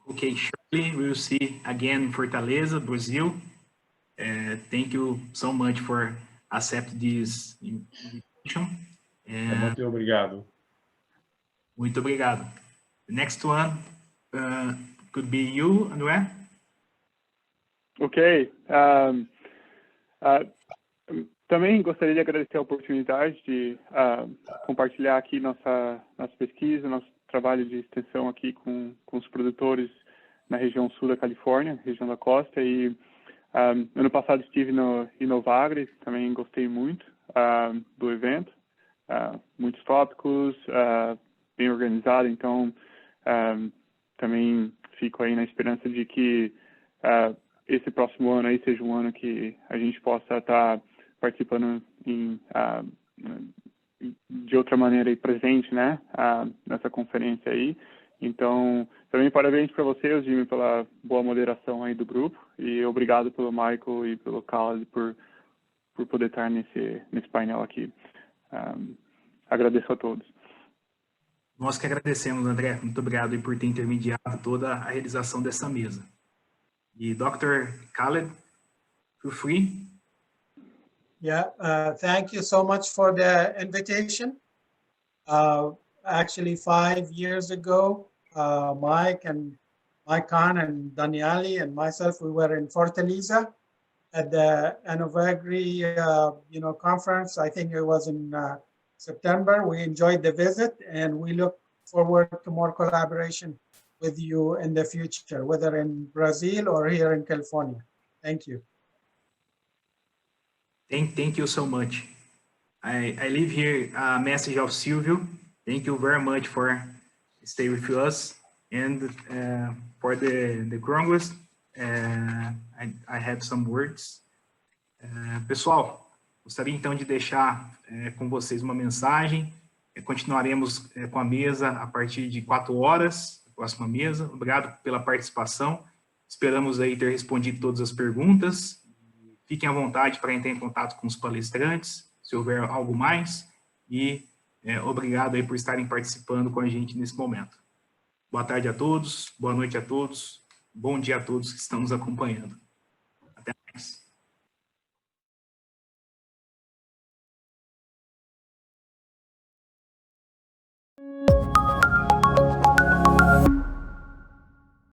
Okay, surely we'll see again in Fortaleza, Brazil. Thank you so much for accepting this invitation. Muito obrigado. Muito obrigado. The next one could be you, André. Ok. Também gostaria de agradecer a oportunidade de compartilhar aqui nossa pesquisa, nosso trabalho de extensão aqui com os produtores na região sul da Califórnia, região da costa. E ano passado estive no Inovagri, também gostei muito do evento. Muitos tópicos, bem organizado, então também fico aí na esperança de que esse próximo ano aí seja um ano que a gente possa estar participando de outra maneira aí presente, né, nessa conferência aí. Então, também parabéns para você, Eusimio, pela boa moderação aí do grupo, e obrigado pelo Michael e pelo Khaled por poder estar nesse painel aqui. Agradeço a todos. Nós que agradecemos, André. Muito obrigado por ter intermediado toda a realização dessa mesa. E Dr. Khaled, feel free. Yeah, thank you so much for the invitation. Actually, 5 years ago, Mike Cahn and Daniele and myself, we were in Hortaliças at the Inovagri conference. I think it was in September. We enjoyed the visit, and we look forward to more collaboration with you in the future, whether in Brazil or here in California. Thank you. Thank you so much. I leave here a message of Silvio. Thank you very much for staying with us. And for the Congress, I have some words. Pessoal, gostaria então de deixar com vocês uma mensagem. Continuaremos com a mesa a partir de 4 horas, a próxima mesa. Obrigado pela participação. Esperamos aí ter respondido todas as perguntas. Fiquem à vontade para entrar em contato com os palestrantes, se houver algo mais. E obrigado aí por estarem participando com a gente nesse momento. Boa tarde a todos, boa noite a todos, bom dia a todos que estão nos acompanhando.